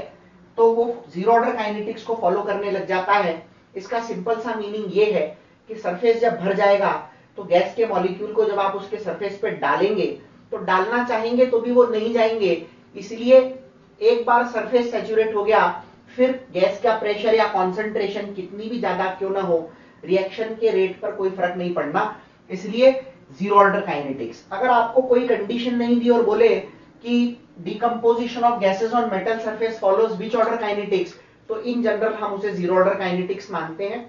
तो वो जीरो ऑर्डर काइनेटिक्स को फॉलो करने लग जाता है। इसका सिंपल सा मीनिंग ये है कि सरफेस जब भर जाएगा तो गैस के मॉलिक्यूल को जब आप उसके सरफेस पे डालेंगे तो डालना चाहेंगे तो भी वो नहीं जाएंगे। इसलिए एक बार सरफेस सैचुरेट हो गया, फिर गैस का प्रेशर या कॉन्सेंट्रेशन कितनी भी ज्यादा क्यों ना हो, रिएक्शन के रेट पर कोई फर्क नहीं पड़ना। इसलिए जीरो ऑर्डर काइनेटिक्स। अगर आपको कोई कंडीशन नहीं दी और बोले कि decomposition of gases on metal surface follows which order kinetics, तो इन जनरल हम उसे जीरो ऑर्डर काइनेटिक्स मानते हैं।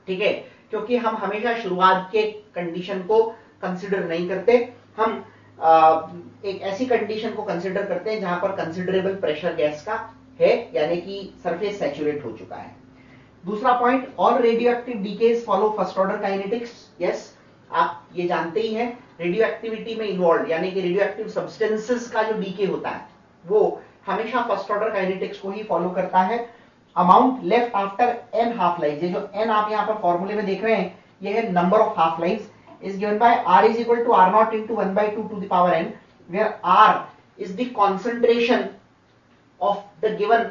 ठीक है, क्योंकि हम हमेशा शुरुआत के कंडीशन को कंसिडर नहीं करते, हम एक ऐसी कंडीशन को कंसिडर करते हैं जहां पर कंसिडरेबल प्रेशर गैस का है, यानी कि सरफेस सैचुरेट हो चुका है। दूसरा point, all radio active decays follow first order kinetics. Yes, आप ये जानते ही हैं, रेडियो एक्टिविटी में इन्वॉल्व यानी कि रेडियो एक्टिव सब्सटेंसेस का जो डीके होता है वो हमेशा फर्स्ट ऑर्डर काइनेटिक्स को ही फॉलो करता है। Amount left after n half life, ये जो एन आप यहाँ पर फॉर्मूले में देख रहे हैं, ये है number of half life, is given by R is equal to R0 into 1/2 to the power n, where R is the concentration of the given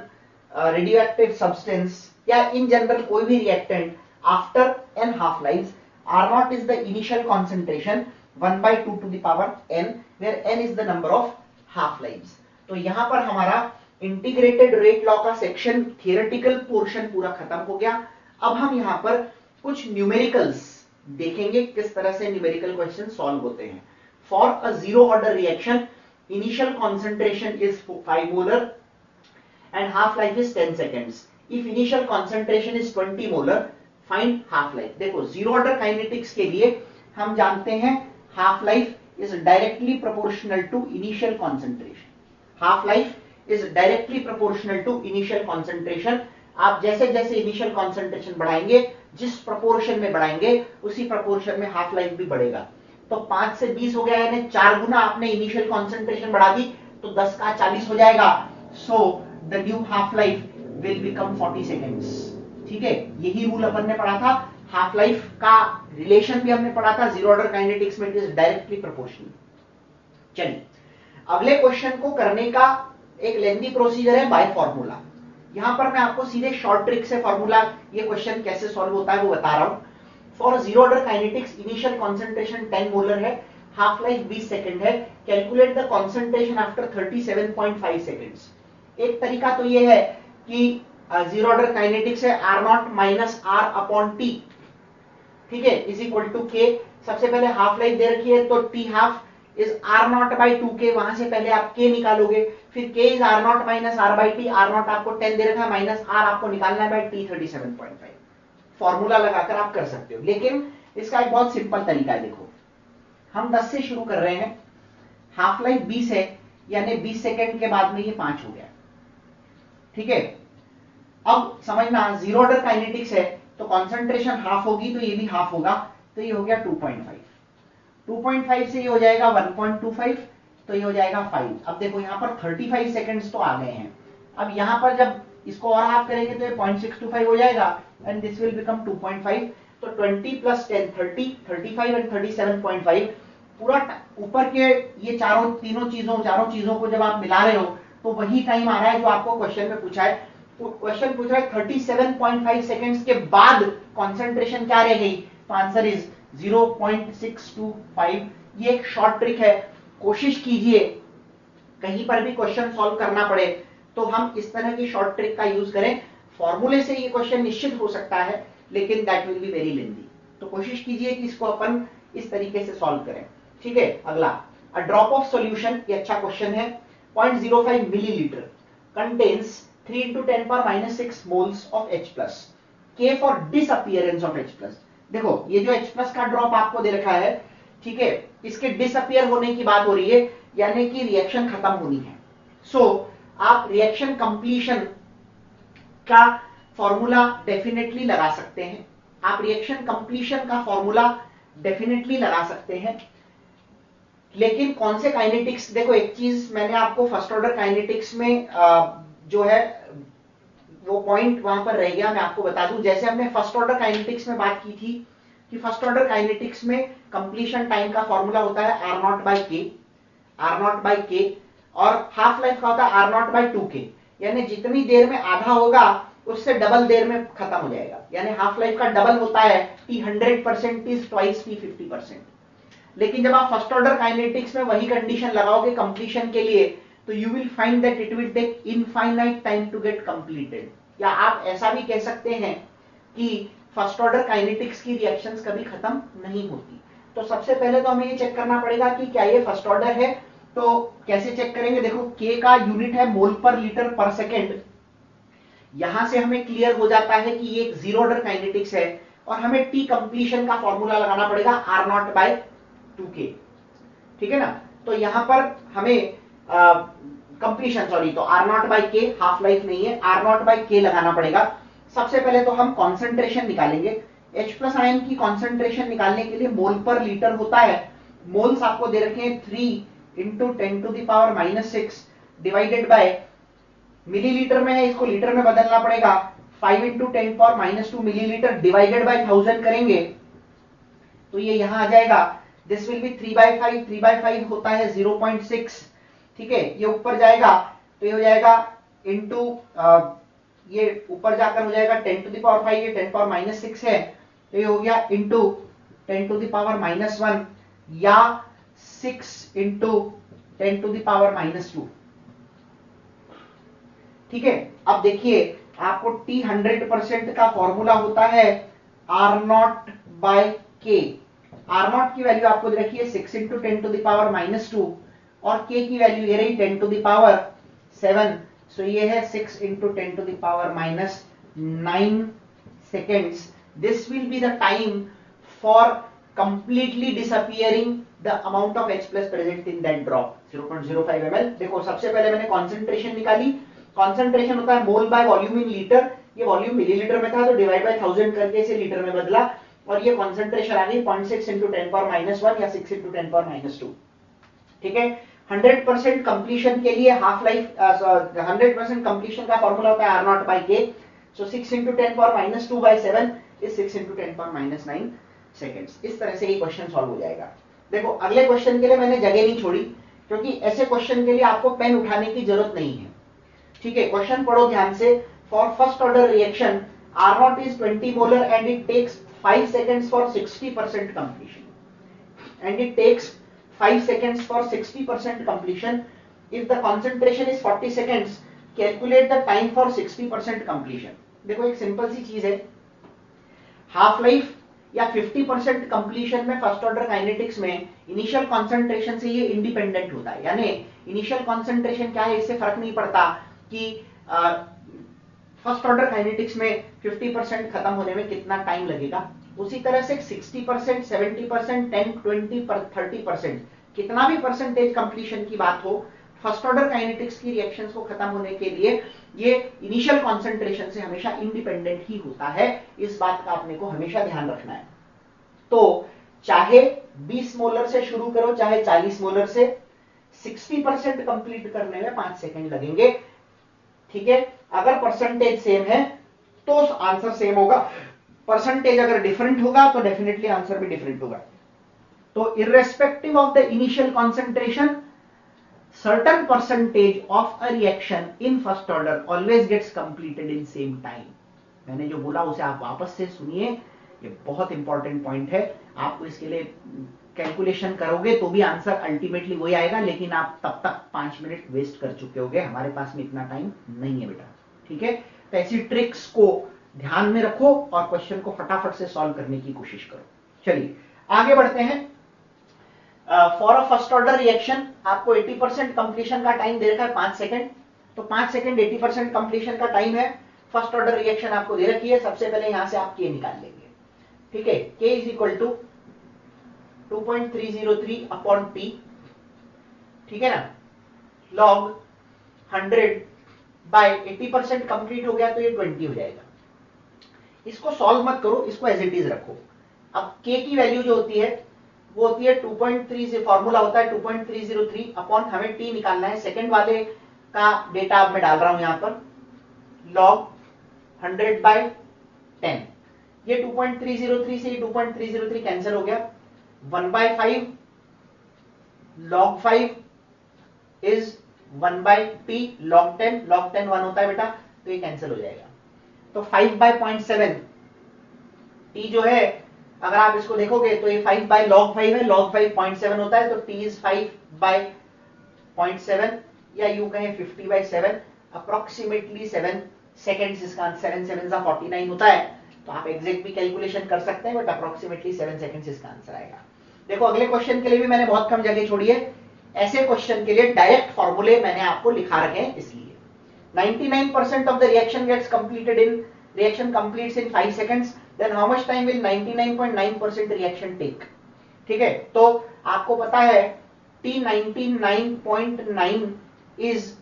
radioactive substance या in general कोई भी reactant after n half lives. R0 is the initial concentration, 1/2 to the power n, where n is the number of half lives. तो यहां पर हमारा इंटीग्रेटेड रेट लॉ का सेक्शन थियोरेटिकल पोर्शन पूरा खत्म हो गया। अब हम यहां पर कुछ न्यूमेरिकल्स देखेंगे, किस तरह से न्यूमेरिकल क्वेश्चन सॉल्व होते हैं। For a zero order reaction, initial concentration is 5 molar and half life is 10 seconds. If initial concentration is 20 molar, find half life. देखो, जीरो ऑर्डर काइनेटिक्स के लिए हम जानते हैं half life is directly proportional to initial concentration. Half life is directly proportional to initial concentration. आप जैसे जैसे इनिशियल कॉन्सेंट्रेशन बढ़ाएंगे, जिस प्रोपोर्शन में बढ़ाएंगे उसी प्रोपोर्शन में हाफ लाइफ भी बढ़ेगा। तो 5 से 20 हो गया, यानी 4 गुना आपने इनिशियल कॉन्सेंट्रेशन बढ़ा दी तो 10 का 40 हो जाएगा। So the new half life will become 40 seconds. ठीक है, यही रूल अपन ने पढ़ा था। हाफ लाइफ का रिलेशन भी हमने पढ़ा था जीरो ऑर्डर काइनेटिक्स में, इट इज डायरेक्टली प्रोपोर्शनल। चलिए, अगले क्वेश्चन को करने का एक लेंथी प्रोसीजर है बाय फॉर्मूला। यहां पर मैं आपको सीधे शॉर्ट ट्रिक से फॉर्मूला, ये क्वेश्चन कैसे सॉल्व होता है वो बता रहा हूं। For zero order kinetics, initial concentration 10 molar है, हाफ लाइफ 20 सेकंड है। Calculate the concentration after 37.5 seconds. एक तरीका तो ये है कि जीरो ऑर्डर काइनेटिक्स है R0 minus R upon T, ठीक है, इज इक्वल टू K। सबसे पहले हाफ लाइफ दे रखी है तो T हाफ इज R0/2K, वहां से पहले आप K निकालोगे, फिर K is R0 minus R/T, R0 आपको 10 दे रखा है, माइनस R आपको निकालना है बाय T 37.5। फॉर्मूला लगाकर आप कर सकते हो, लेकिन इसका एक बहुत सिंपल तरीका है। देखो, हम 10 से शुरू कर रहे हैं, हाफ लाइफ 20 है, यानी 20 सेकेंड के बाद में ये 5 हो गया। ठीक है, अब समझना जीरो ऑर्डर काइनेटिक्स है तो कॉन्सेंट्रेशन हाफ होगी तो ये भी हाफ होगा, तो ये हो गया 2.5, 2.5 से ये हो जाएगा 1.25, तो ये हो जाएगा 5। अब देखो यहाँ पर 35 सेकंड्स तो आ गए हैं, अब यहाँ पर जब इसको और हाफ करेंगे तो ये 0.625 हो जाएगा एंड दिस विल बिकम 2.5। तो 20 प्लस 10 30, 35 एंड 37.5 पूरा ऊपर के ये चारों चीजों को जब आप मिला रहे हो तो वही टाइम आ रहा है जो आपको क्वेश्चन में पूछा है। क्वेश्चन पूछ रहा है 37.5 सेकंड्स के बाद कॉन्सेंट्रेशन क्या रह गई, तो आंसर इज 0.625। ये एक शॉर्ट ट्रिक है, कोशिश कीजिए कहीं पर भी क्वेश्चन सॉल्व करना पड़े तो हम इस तरह की शॉर्ट ट्रिक का यूज करें। फॉर्मूले से ये क्वेश्चन निश्चित हो सकता है लेकिन that will be very lengthy, तो कोशिश कीजिए कि इसको अपन इस तरीके से सॉल्व करें। ठीक है, अगला अ ड्रॉप ऑफ सॉल्यूशन, ये अच्छा क्वेश्चन है। 0.05 millilitre contains 3 into 10 power minus 6 moles of H plus, K for disappearance of H plus। देखो ये जो H plus का ड्रॉप आपको दे रखा है, ठीक है, इसके डिसअपियर होने की बात हो रही है, यानी कि रिएक्शन खत्म होनी है। सो आप रिएक्शन कंप्लीशन का फॉर्मूला डेफिनेटली लगा सकते हैं, आप रिएक्शन कंप्लीशन का फॉर्मूला डेफिनेटली लगा सकते हैं, लेकिन कौन से काइनेटिक्स, देखो एक चीज मैंने आपको फर्स्ट ऑर्डर काइनेटिक्स में जो है वो पॉइंट वहां पर रह गया, मैं आपको बता दूं। जैसे हमने फर्स्ट ऑर्डर काइनेटिक्स में बात की थी कि फर्स्ट ऑर्डर काइनेटिक्स में कंप्लीशन टाइम का फॉर्मूला होता है R नॉट बाई के, और हाफ लाइफ का होता है R नॉट बाई 2K, यानी जितनी देर में आधा होगा उससे डबल देर में खत्म हो जाएगा, यानी हाफ लाइफ का डबल होता है T 100% इज ट्वाइस T 50%। लेकिन जब आप फर्स्ट ऑर्डर काइनेटिक्स में वही कंडीशन लगाओगे कंप्लीशन के लिए तो you will find that it will take infinite time to get completed. या आप ऐसा भी कह सकते हैं कि फर्स्ट ऑर्डर काइनेटिक्स की रिएक्शंस कभी खत्म नहीं होती। तो सबसे पहले तो हमें ये चेक करना पड़ेगा कि क्या ये फर्स्ट ऑर्डर है, तो कैसे चेक करेंगे, देखो K का यूनिट है मोल पर लीटर पर सेकेंड, यहां से हमें क्लियर हो जाता है कि ये एक जीरो ऑर्डर काइनेटिक्स है, और हमें T कंप्लीशन का फॉर्मूला लगाना पड़ेगा R नॉट बाय 2K, ठीक है ना। तो यहां पर हमें कंप्लीशन तो R नॉट बाई के, हाफ लाइफ नहीं है, R नॉट बाई के लगाना पड़ेगा। सबसे पहले तो हम कॉन्सेंट्रेशन निकालेंगे। H प्लस आयन की कॉन्सेंट्रेशन निकालने के लिए मोल पर लीटर होता है, मोल्स आपको दे रखे हैं 3 into 10 to the power minus 6 divided by millilitre में है, इसको लीटर में बदलना पड़ेगा, 5 into 10 power minus 2 millilitre divided by 1000 करेंगे तो ये यहां आ जाएगा, दिस विल बी 3/5, 3/5 होता है 0.6, ठीक है, ये ऊपर जाएगा तो ये हो जाएगा इंटू ये ऊपर जाकर हो जाएगा 10 to the power 5, ये 10 power minus 6 है तो ये हो गया into 10 to the power minus 1 या 6 into 10 to the power minus 2, ठीक है। अब देखिए आपको T 100% का फॉर्मूला होता है R नॉट बाय के, R नॉट की वैल्यू आपको दे रखी है 6 into 10 to the power minus 2 और K की वैल्यू ये रही 10 to the power 7, सो ये है 6 into 10 to the power minus 9 seconds। This will be the time for completely disappearing the amount of H plus present in that drop 0.05 ml। देखो सबसे पहले मैंने कॉन्सेंट्रेशन निकाली, कॉन्सेंट्रेशन होता है मोल बाय वॉल्यूम इन लीटर, ये वॉल्यूम मिलीलीटर में था तो डिवाइड बाय 1000 करके इसे लीटर में बदला और ये कॉन्सेंट्रेशन आ गई 0.6 into 10 power minus 1 या 6 into 10 power minus 2, ठीक है। 100% कंप्लीशन के लिए हाफ लाइफ 100% कंप्लीशन का फॉर्मूला होता है R नॉट बाई के, सो 6 into 10 power minus 2 by 7 is 6 into 10 power minus 9 seconds। इस तरह से ये क्वेश्चन सॉल्व हो जाएगा। देखो अगले क्वेश्चन के लिए मैंने जगह नहीं छोड़ी क्योंकि ऐसे क्वेश्चन के लिए आपको पेन उठाने की जरूरत नहीं है, ठीक है। क्वेश्चन पढ़ो ध्यान से। For first order reaction R naught is 20 molar and it takes 5 seconds for 60% completion, and it takes 5 seconds for 60% completion. If the concentration is 40 seconds, calculate the time for 60% completion। देखो एक सिंपल सी चीज है, हाफ लाइफ या 50% कंप्लीशन में फर्स्ट ऑर्डर काइनेटिक्स में इनिशियल कॉन्सेंट्रेशन से ये इंडिपेंडेंट होता है, यानी इनिशियल कॉन्सेंट्रेशन क्या है इससे फर्क नहीं पड़ता कि फर्स्ट ऑर्डर काइनेटिक्स में 50% खत्म होने में कितना टाइम लगेगा। उसी तरह से 60%, 70%, 10, 20, 30% कितना भी परसेंटेज कंप्लीशन की बात हो, फर्स्ट ऑर्डर काइनेटिक्स की रिएक्शंस को खत्म होने के लिए ये इनिशियल कॉन्सेंट्रेशन से हमेशा इंडिपेंडेंट ही होता है, इस बात का अपने को हमेशा ध्यान रखना है। तो चाहे 20 मोलर से शुरू करो चाहे 40 मोलर से, 60% कंप्लीट करने में 5 सेकंड लगेंगे। ठीक है, अगर परसेंटेज सेम है तो आंसर सेम होगा, परसेंटेज अगर डिफरेंट होगा तो डेफिनेटली आंसर भी डिफरेंट होगा। तो irrespective of the initial concentration, certain percentage of a reaction in first order always gets completed in same time। मैंने जो बोला उसे आप वापस से सुनिए, ये बहुत इंपॉर्टेंट पॉइंट है। आपको इसके लिए कैलकुलेशन करोगे तो भी आंसर अल्टीमेटली वही आएगा, लेकिन आप तब तक 5 मिनट वेस्ट कर चुके होगे, हमारे पास में इतना टाइम नहीं है बेटा। ठीक है, तो ऐसी ट्रिक्स को ध्यान में रखो और क्वेश्चन को फटाफट से सॉल्व करने की कोशिश करो। चलिए आगे बढ़ते हैं। For a first order reaction आपको 80% कंप्लीशन का टाइम दे रखा है 5 सेकंड, तो 5 सेकंड 80% कंप्लीशन का टाइम है। फर्स्ट ऑर्डर रिएक्शन आपको दे रखी है, सबसे पहले यहां से आप के निकाल लेंगे। ठीक है, k is equal to 2.303 upon t, ठीक है ना, लॉग 100 बाय 80% कंप्लीट हो गया तो ये 20 हो जाएगा। इसको सॉल्व मत करो, इसको एज इट इज रखो। अब के की वैल्यू जो होती है वो होती है 2.3 से, फॉर्मूला होता है 2.303 अपॉन, हमें टी निकालना है, सेकंड वाले का डेटा अब मैं डाल रहा हूं यहां पर, लॉग 100 बाय 10। ये 2.303 से 2.303 कैंसिल हो गया, 1/5 log 5 is 1/t log 10, log 10 1 होता है बेटा, तो ये कैंसिल हो जाएगा। तो 5/0.7 t जो है, अगर आप इसको देखोगे तो ये 5/log 5 है, log 5 0.7 होता है, तो t इज 5/0.7 या यूं कहें 50/7, अप्रोक्सीमेटली 7 सेकेंड्स इसका 7 7 का 49 होता है। तो आप एग्जैक्ट भी कैलकुलेशन कर सकते हैं, बट अप्रोक्सीमेटली 7 सेकेंड्स इसका आंसर आएगा। देखो अगले क्वेश्चन के लिए भी मैंने बहुत कम जगह छोड़ी है, ऐसे क्वेश्चन के लिए डायरेक्ट फॉर्मूले मैंने आपको लिखा रखे हैं। इसलिए 99% of the reaction gets completed in, reaction completes in 5 seconds, then how much time will 99.9% reaction take? ठीक है, तो आपको पता है T99.9 is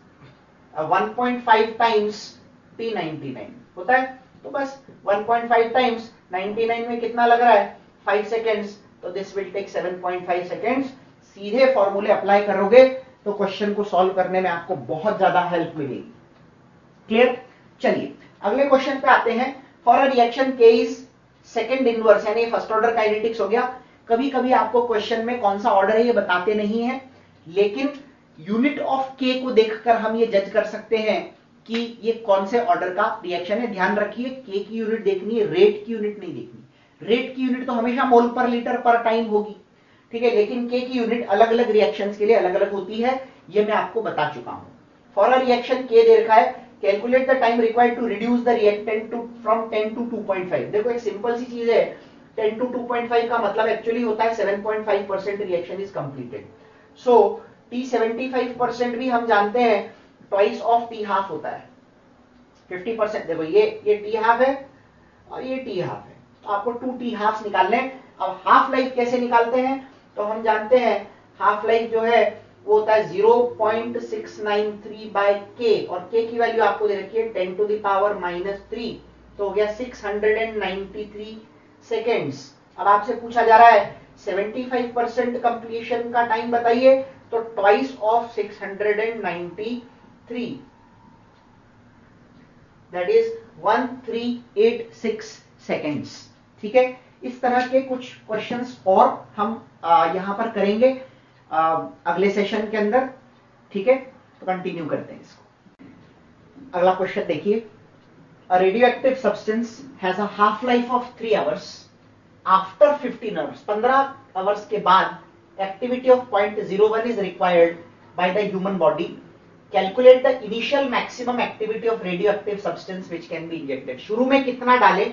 1.5 times T99 होता है, तो बस 1.5 times 99 में कितना लग रहा है 5 seconds, तो दिस विल टेक 7.5 seconds। सीधे फॉर्मूले अप्लाई करोगे तो क्वेश्चन को सॉल्व करने में आपको बहुत ज्यादा हेल्प मिलेगी। क्लियर? चलिए अगले क्वेश्चन पे आते हैं। फॉर अ रिएक्शन के इज सेकंड इनवर्स, यानी फर्स्ट ऑर्डर काइनेटिक्स हो गया। कभी कभी आपको क्वेश्चन में कौन सा ऑर्डर है ये बताते नहीं है, लेकिन यूनिट ऑफ के को देखकर हम ये जज कर सकते हैं कि ये कौन से ऑर्डर का रिएक्शन है। ध्यान रखिए के की यूनिट देखनी है, रेट की यूनिट नहीं देखनी। रेट की यूनिट तो हमेशा मोल पर लीटर पर टाइम होगी, ठीक है, लेकिन के की यूनिट अलग अलग रिएक्शंस के लिए अलग अलग होती है, ये मैं आपको बता चुका हूं। फॉर अ रिएक्शन के दे रखा है, calculate the time required to reduce the reactant to from 10 to 2.5। देखो एक सिंपल सी चीज है, 10 to 2.5 का मतलब एक्चुअली होता है 7.5% reaction is completed. So T 75% भी हम जानते हैं ट्वाइस ऑफ टी हाफ होता है 50%। देखो ये टी हाफ है और ये टी हाफ है, तो आपको 2 टी हाफ निकालने हैं। अब हाफ लाइफ कैसे निकालते हैं, तो हम जानते हैं हाफ लाइफ जो है वो होता है 0.693 बाय के, और के की वैल्यू आपको दे रखी है 10 to the power -3, तो हो गया 693 सेकेंड्स। अब आपसे पूछा जा रहा है 75% कंप्लीशन का टाइम बताइए, तो twice of 693 that is 1386 seconds. ठीक है, इस तरह के कुछ क्वेश्चंस और हम यहां पर करेंगे अगले सेशन के अंदर। ठीक है, तो कंटिन्यू करते हैं इसको। अगला क्वेश्चन देखिए, a radioactive substance has a half life of 3 hours after 15 hours. 15 hours के बाद activity of 0.01 is required by the human body. Calculate the initial maximum activity of radioactive substance which can be injected. शुरू में कितना डालें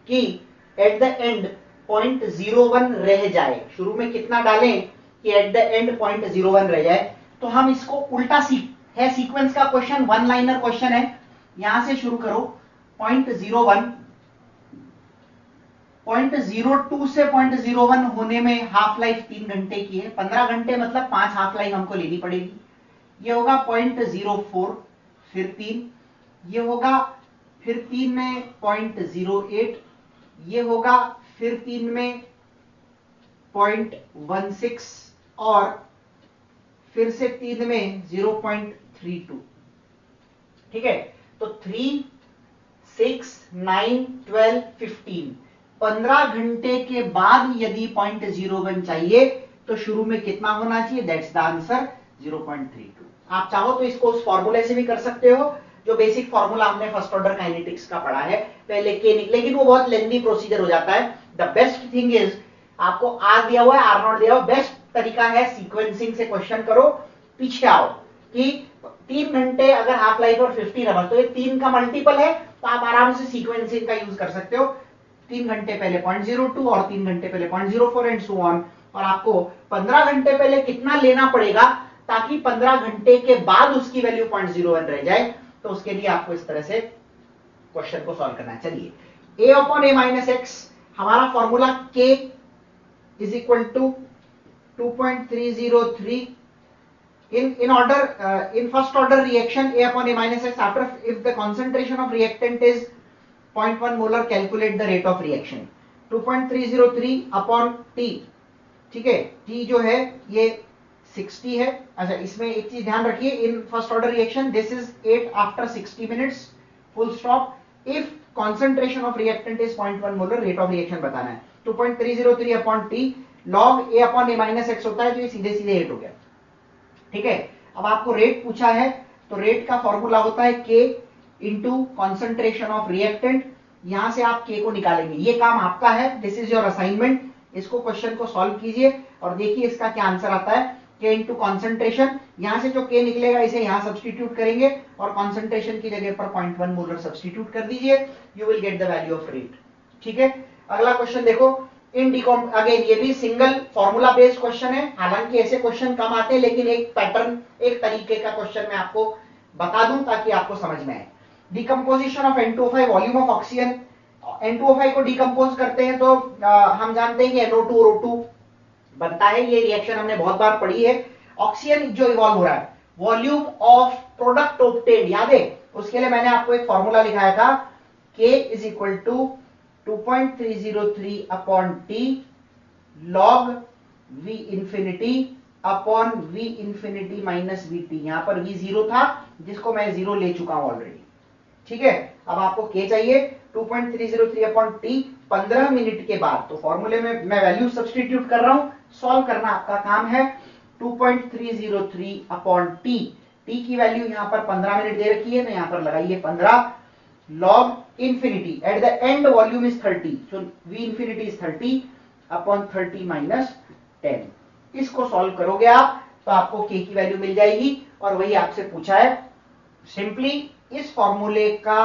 कि एट द एंड 0.01 रह जाए, शुरू में कितना डालें कि एट द एंड 0.01 रह जाए। तो हम इसको उल्टा है सीक्वेंस का क्वेश्चन, वन लाइनर क्वेश्चन है, यहां से शुरू करो 0.01, 0.02 से 0.01 होने में हाफ लाइफ 3 घंटे की है, 15 घंटे मतलब 5 हाफ लाइफ हमको लेनी पड़ेगी। ये होगा 0.04, फिर 3, ये होगा फिर 3 में 0.08, ये होगा फिर 3 में 0.16 और फिर से 3 में 0.32। ठीक है, तो 3, 6, 9, 12, 15 15 घंटे के बाद यदि 0.01 चाहिए तो शुरू में कितना होना चाहिए? That's the answer 0.32। आप चाहो तो इसको उस फॉर्मूले से भी कर सकते हो जो बेसिक फॉर्मूला हमने फर्स्ट ऑर्डर काइनेटिक्स का पढ़ा है पहले के, लेकिन वो बहुत लेंथी प्रोसीजर हो जाता है। द बेस्ट थिंग इज आपको आर दिया हुआ है, आर नॉट दिया हुआ, बेस्ट तरीका है सीक्वेंसिंग से क्वेश्चन करो, पीछे आओ कि 3 घंटे अगर हाफ लाइफ और 50 आवर्स तो ये 3 का मल्टीपल है, तो आप आराम से सीक्वेंसिंग का यूज कर सकते हो। 3 घंटे पहले 0.02 और 3 घंटे पहले 0.04 एंड सो ऑन। और आपको 15 घंटे पहले कितना लेना पड़ेगा ताकि 15 घंटे के बाद उसकी वैल्यू 0.01 रह जाए, तो उसके लिए आपको इस तरह से क्वेश्चन को सॉल्व करना है। चलिए a/a-x हमारा formula k is equal to 2.303 in order in first order reaction a/a-x after if the concentration of reactant is 0.1 molar calculate the rate of reaction 2.303 upon t। ठीक है, t जो है ये 60 है। अच्छा, इसमें एक चीज ध्यान रखिए, in first order reaction this is 8 after 60 minutes full stop. If concentration of reactant is 0.1 molar, rate of reaction बताना है। 2.303 upon t log a upon a-x होता है, तो ये सीधे सीधे 8 हो गया। ठीक है, अब आपको रेट पूछा है तो रेट का फॉर्मूला होता है k into concentration of reactant. यहां से आप k को निकालेंगे, ये काम आपका है, दिस इज योर असाइनमेंट। इसको क्वेश्चन को सॉल्व कीजिए और देखिए इसका क्या आंसर आता है। k इंटू कॉन्सेंट्रेशन, यहां से जो k निकलेगा इसे यहां सब्सटीट्यूट करेंगे और कॉन्सेंट्रेशन की जगह पर 0.1 मोलर सब्सटीट्यूट कर दीजिए, you will get the value of rate. ठीक है, अगला क्वेश्चन देखो। इन डिकॉम अगेन ये भी सिंगल फॉर्मूला बेस्ड क्वेश्चन है, हालांकि ऐसे क्वेश्चन कम आते हैं, लेकिन एक पैटर्न, एक तरीके का क्वेश्चन मैं आपको बता दूं ताकि आपको समझ में आए। Decomposition of N2O5 volume of oxygen, N2O5 को डिकम्पोज करते हैं तो हम जानते हैं कि NO2 और O2 बनता है, ये रिएक्शन हमने बहुत बार पढ़ी है। ऑक्सीजन जो इवॉल्व हो रहा है, वॉल्यूम ऑफ प्रोडक्ट ऑब्टेन्ड, याद है, उसके लिए मैंने आपको एक फॉर्मूला लिखाया था, K is equal to 2.303 upon T log V infinity upon V infinity minus VT। यहां पर V 0 था जिसको मैं 0 ले चुका हूं ऑलरेडी। ठीक है, अब आपको K चाहिए 2.303 अपॉन T 15 मिनट के बाद, तो फॉर्मूले में मैं वैल्यू सब्सटीट्यूट कर रहा हूं, सॉल्व करना आपका काम है। 2.303 अपॉन T, T की वैल्यू यहां पर 15 मिनट दे रखी है, तो यहां पर लगाइए 15 log infinity at the end volume is 30, so V infinity is 30 upon 30 minus 10। इसको सॉल्व करोगे आप तो आपको K की वैल्यू मिल जाएगी, और वही आपसे पूछा है। सिंपली इस फॉर्मूले का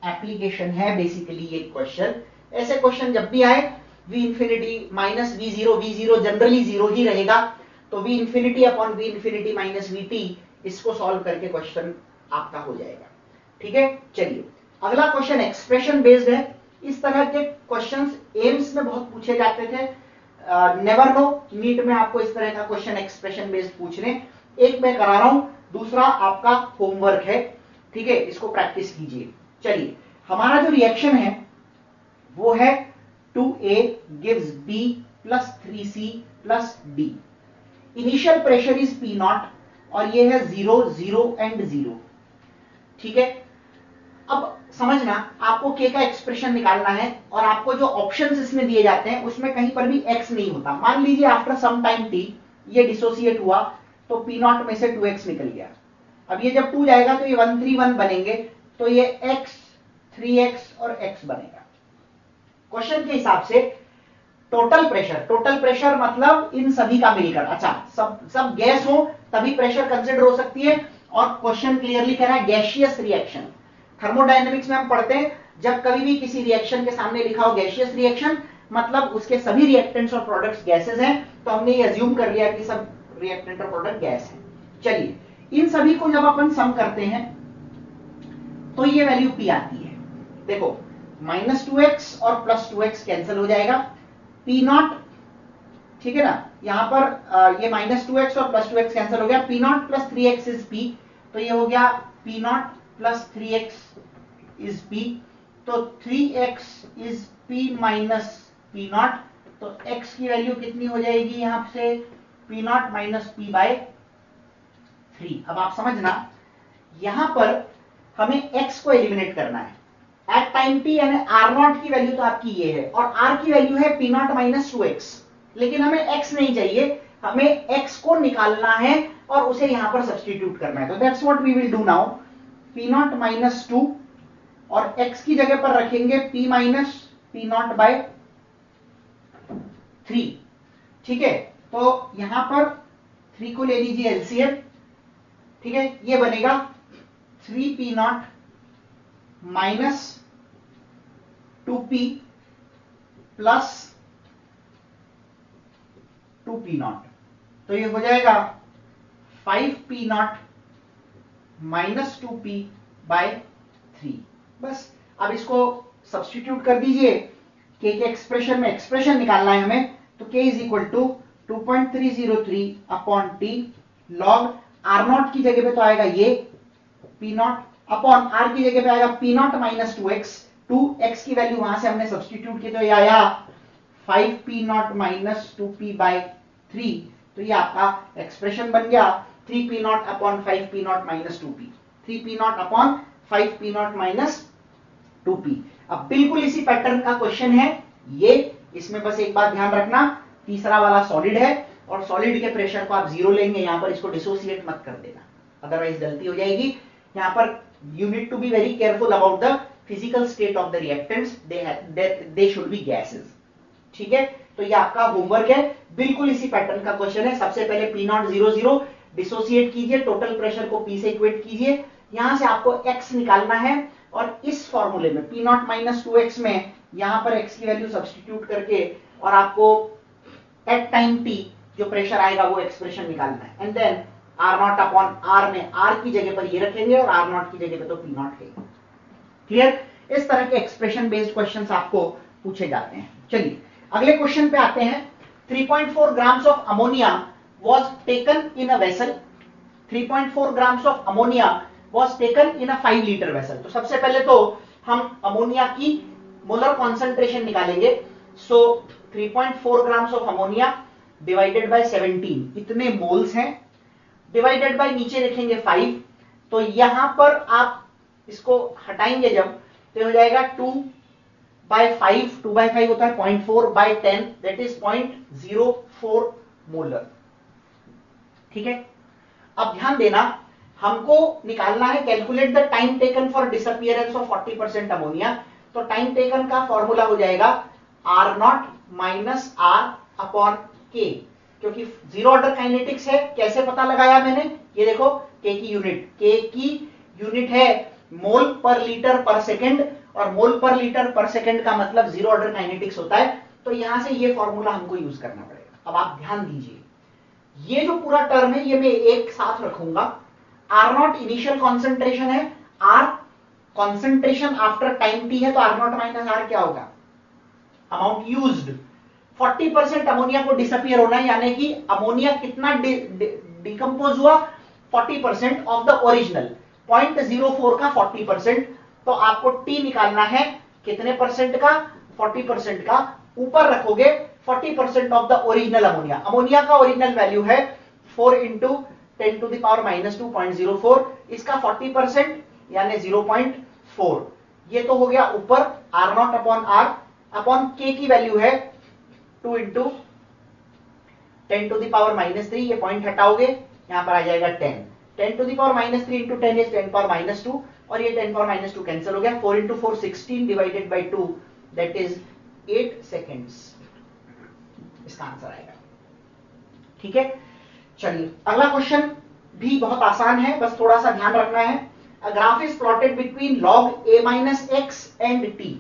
एप्लीकेशन है बेसिकली ये क्वेश्चन। ऐसे क्वेश्चन जब भी आए V infinity minus V0 generally 0 ही रहेगा, तो V infinity upon V infinity minus VT, इसको सॉल्व करके क्वेश्चन आपका हो जाएगा। ठीक है, चलिए अगला क्वेश्चन एक्सप्रेशन बेस्ड है। इस तरह के क्वेश्चंस एम्स में बहुत पूछे जाते थे, नेवर नो नीट में आपको इस तरह का क्वेश्चन एक्सप्रेशन बेस्ड पूछने, एक मैं करा रहा हूं, दूसरा आपका होमवर्क है। ठीक है, इसको प्रैक्टिस कीजिए। चलिए, हमारा जो रिएक्शन है वो है 2A gives B plus 3C plus D। Initial pressure is P0 और ये है 0, 0 एंड 0। ठीक है, अब समझना, आपको K का एक्सप्रेशन निकालना है और आपको जो ऑप्शंस इसमें दिए जाते हैं उसमें कहीं पर भी X नहीं होता। मान लीजिए आफ्टर सम टाइम T ये डिसोसिएट हुआ तो P0 में से 2X निकल गया। अब ये जब 2 जाएगा तो ये 131 बनेंगे, तो ये X, 3X और X बनेगा। क्वेश्चन के हिसाब से टोटल प्रेशर मतलब इन सभी का मिलकर, अच्छा सब गैस हो तभी प्रेशर कंसिडर हो सकती है, और क्वेश्चन क्लियरली कह रहा है गैसियस रिएक्शन। थर्मोडायनेमिक्स में हम पढ़ते हैं, जब कभी भी किसी रिएक्शन के सामने लिखा हो गैसियस रिएक्शन मतलब उसके सभी रिएक्टेंट्स और प्रोडक्ट्स गैसेस हैं, तो हमने ये अज्यूम कर लिया कि सब रिएक्टेंट और प्रोडक्ट गैस हैं। चलिए, इन सभी को जब अपन सम करते हैं तो ये वैल्यू P आती है। देखो, -2x और +2x कैंसिल हो जाएगा, P0, ठीक है ना, यहां पर ये -2x और +2x कैंसिल हो गया, P0 + 3x इज P, तो ये हो गया P0 plus 3x is p, तो 3x is p minus p naught, तो x की वैल्यू कितनी हो जाएगी यहां से p naught minus p by 3। अब आप समझना यहां पर हमें x को एलिमिनेट करना है एट टाइम t, यानी r नॉट की वैल्यू तो आपकी ये है और r की वैल्यू है p नॉट माइनस 2x, लेकिन हमें x नहीं चाहिए, हमें x को निकालना है और उसे यहां पर सब्स्टिट्यूट करना है। तो that's what we will do now, p naught minus 2 और x की जगह पर रखेंगे p minus p naught by 3। ठीक है, तो यहां पर 3 को ले लीजिए एलसीएम, ठीक है, ये बनेगा 3p not minus 2p plus 2p not, तो ये हो जाएगा 5p not minus 2p bye 3। बस अब इसको सब्स्टिट्यूट कर दीजिए, k के एक्सप्रेशन में एक्सप्रेशन निकालना है हमें, तो k is equal to 2.303 upon t log r naught की जगह पे तो आएगा ये p नॉट अपॉन r की जगह पे आएगा p naught minus 2x, 2x की वैल्यू वहां से हमने सब्स्टिट्यूट की तो ये आया 5p not minus 2p bye 3, तो ये आपका एक्सप्रेशन बन गया 3p not upon 5p not minus 2p, 3p not upon 5p not minus 2p। अब बिल्कुल इसी पैटर्न का क्वेश्चन है ये, इसमें बस एक बात ध्यान रखना, तीसरा वाला सॉलिड है और सॉलिड के प्रेशर को आप 0 लेंगे, यहां पर इसको डिसोसिएट मत कर देना, अदरवाइज गलती हो जाएगी। यहां पर you need to be very careful about the physical state of the reactants, they should be gases। ठीक है, तो ये आपका होमवर्क है, बिल्कुल इसी पैटर्न का क्वेश्चन है। सबसे पहले P नॉट 0 डिसोसिएट कीजिए, टोटल प्रेशर को P से इक्वेट कीजिए, यहां से आपको x निकालना है और इस फॉर्मूले में P नॉट माइनस 2x में यहां पर x की वैल्यू सब्स्टिट्यूट करके और आपको एट टाइम t जो प्रेशर आएगा वो एक्सप्रेशन निकालना है, and then R naught upon R में R की जगह पर ये रखेंगे और R नॉट की जगह पे तो P नॉट है। क्लियर, इस तरह के एक्सप्रेशन बेस्ड क्वेश्चंस आपको पूछे जाते हैं। चलिए अगले क्वेश्चन पे आते हैं। 3.4 grams of ammonia was taken in a vessel, 3.4 grams of ammonia was taken in a 5 liter vessel। तो सबसे पहले तो हम अमोनिया की मोलर कॉन्सेंट्रेशन निकालेंगे। सो 3.4 grams of ammonia divided by 17, इतने मोल्स हैं, डिवाइडेड बाय नीचे लिखेंगे 5, तो यहां पर आप इसको हटाएंगे जब तो हो जाएगा 2 by 5, 2 by 5 होता है 0.4 by 10, दैट इज 0.04 मोलर। ठीक है, अब ध्यान देना, हमको निकालना है calculate the time taken for disappearance of 40% ammonia. तो टाइम टेकन का फॉर्मूला हो जाएगा R not minus R upon K, क्योंकि जीरो ऑर्डर काइनेटिक्स है। कैसे पता लगाया मैंने, ये देखो K की यूनिट, K की यूनिट है मोल पर लीटर पर सेकंड, और मोल पर लीटर पर सेकंड का मतलब जीरो ऑर्डर काइनेटिक्स होता है, तो यहां से ये फॉर्मूला हमको यूज करना पड़ेगा। अब आप ध्यान दीजिए, ये जो पूरा टर्म है ये मैं एक साथ रखूंगा। R नॉट इनिशियल कॉन्सेंट्रेशन है, R concentration after time t है, तो R नॉट माइनस R क्या होगा, अमाउंट यूज्ड। 40% अमोनिया को डिसअपियर होना है, यानी कि अमोनिया कितना डिकम्पोज हुआ, 40% ऑफ द ओरिजिनल, 0.04 का 40%, तो आपको T निकालना है कितने परसेंट का, 40% का। ऊपर रखोगे 40% of the original ammonia, ammonia का ओरिजिनल वैल्यू है 4 into 10 to the power minus 2.04, इसका 40% यानी 0.4, ये तो हो गया ऊपर R naught upon R upon K की वैल्यू है 2 into 10 to the power minus 3, ये पॉइंट हटाओगे यहां पर आ जाएगा 10, 10 to the power minus 3 into 10 is 10 power minus 2, और ये 10 पावर माइनस 2 कैंसिल हो गया, 4 into 4 16 divided by 2 that is 8 seconds, इसका आंसर आएगा। ठीक है, चलिए अगला क्वेश्चन भी बहुत आसान है, बस थोड़ा सा ध्यान रखना है। A graph is plotted between log a minus x and t।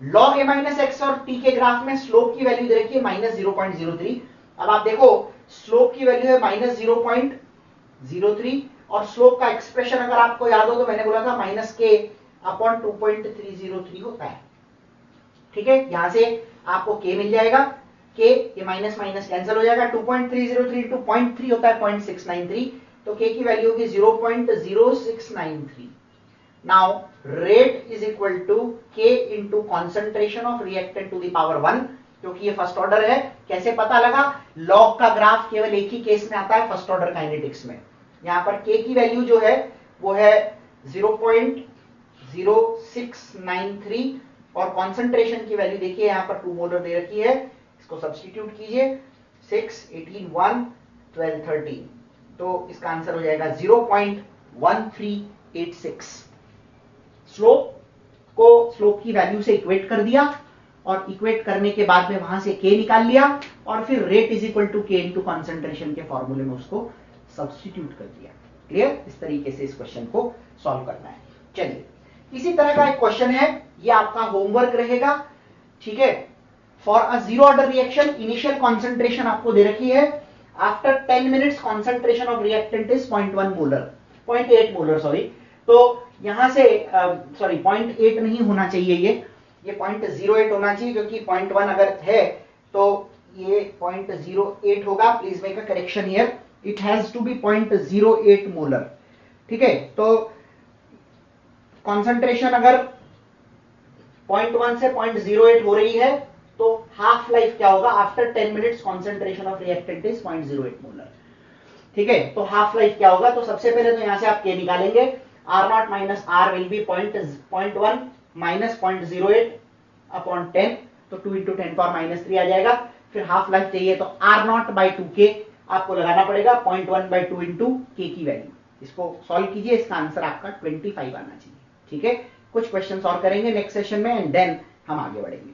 log a minus x और t के ग्राफ में स्लोप की वैल्यू दे रखी है माइनस 0.03। अब आप देखो स्लोप की वैल्यू है माइनस 0.03, और स्लोप का एक्सप्रेशन अगर आपको याद हो तो मैंने बोला था माइनस के अपॉन 2.303 होता है। ठीक है, यहां से आपको k मिल जाएगा, k ये माइनस माइनस कैंसिल हो जाएगा, 2.303 इंटू 0.3 होता है 0.693, तो k की वैल्यू होगी 0.0693। Now rate is equal to K into concentration of reactant to the power 1, क्योंकि ये फर्स्ट ऑर्डर है। कैसे पता लगा? लॉग का ग्राफ केवल एक ही केस में आता है, फर्स्ट ऑर्डर काइनेटिक्स में। यहां पर के की वैल्यू जो है वो है 0.0693 और कॉन्सेंट्रेशन की वैल्यू देखिए यहां पर 2 मोलर दे रखी है, इसको सब्स्टिट्यूट कीजिए 6, 18, 1, 12, 13, तो इसका आंसर हो जाएगा 0.1386। स्लोप की वैल्यू से इक्वेट कर दिया और इक्वेट करने के बाद में वहां से के निकाल लिया और फिर rate is equal to K into concentration के फॉर्मूले में उसको सब्स्टिट्यूट कर दिया। क्लियर? इस तरीके से इस क्वेश्चन को सॉल्व करना है। चलिए, इसी तरह का एक क्वेश्चन है, ये आपका होमवर्क रहेगा। ठीक है, for a zero order reaction initial concentration आपको दे रखी है, after 10 minutes concentration of reactant is 0.1 molar, 0.8 molar sorry. तो यहां से सॉरी 0.8 नहीं होना चाहिए, ये 0.08 होना चाहिए, क्योंकि 0.1 अगर है तो ये 0.08 होगा। Please make a correction here, it has to be 0.08 molar. ठीक है, तो कॉन्सेंट्रेशन अगर 0.1 से 0.08 हो रही है तो हाफ लाइफ क्या होगा? After 10 minutes concentration of reactant is 0.08 molar. ठीक है, तो हाफ लाइफ क्या होगा? तो सबसे पहले तो यहां से आप के निकालेंगे, R0 minus R will be 0.1 minus 0.08 upon 10, तो 2 इंटू 10 पावर माइनस 3 आ जाएगा। फिर हाफ लाइफ चाहिए तो R0 बाई 2K आपको लगाना पड़ेगा, 0.1 बाई 2 इंटू के की वैल्यू। इसको सॉल्व कीजिए, इसका आंसर आपका 25 आना चाहिए। ठीक है, कुछ क्वेश्चन और करेंगे नेक्स्ट सेशन में एंड देन हम आगे बढ़ेंगे।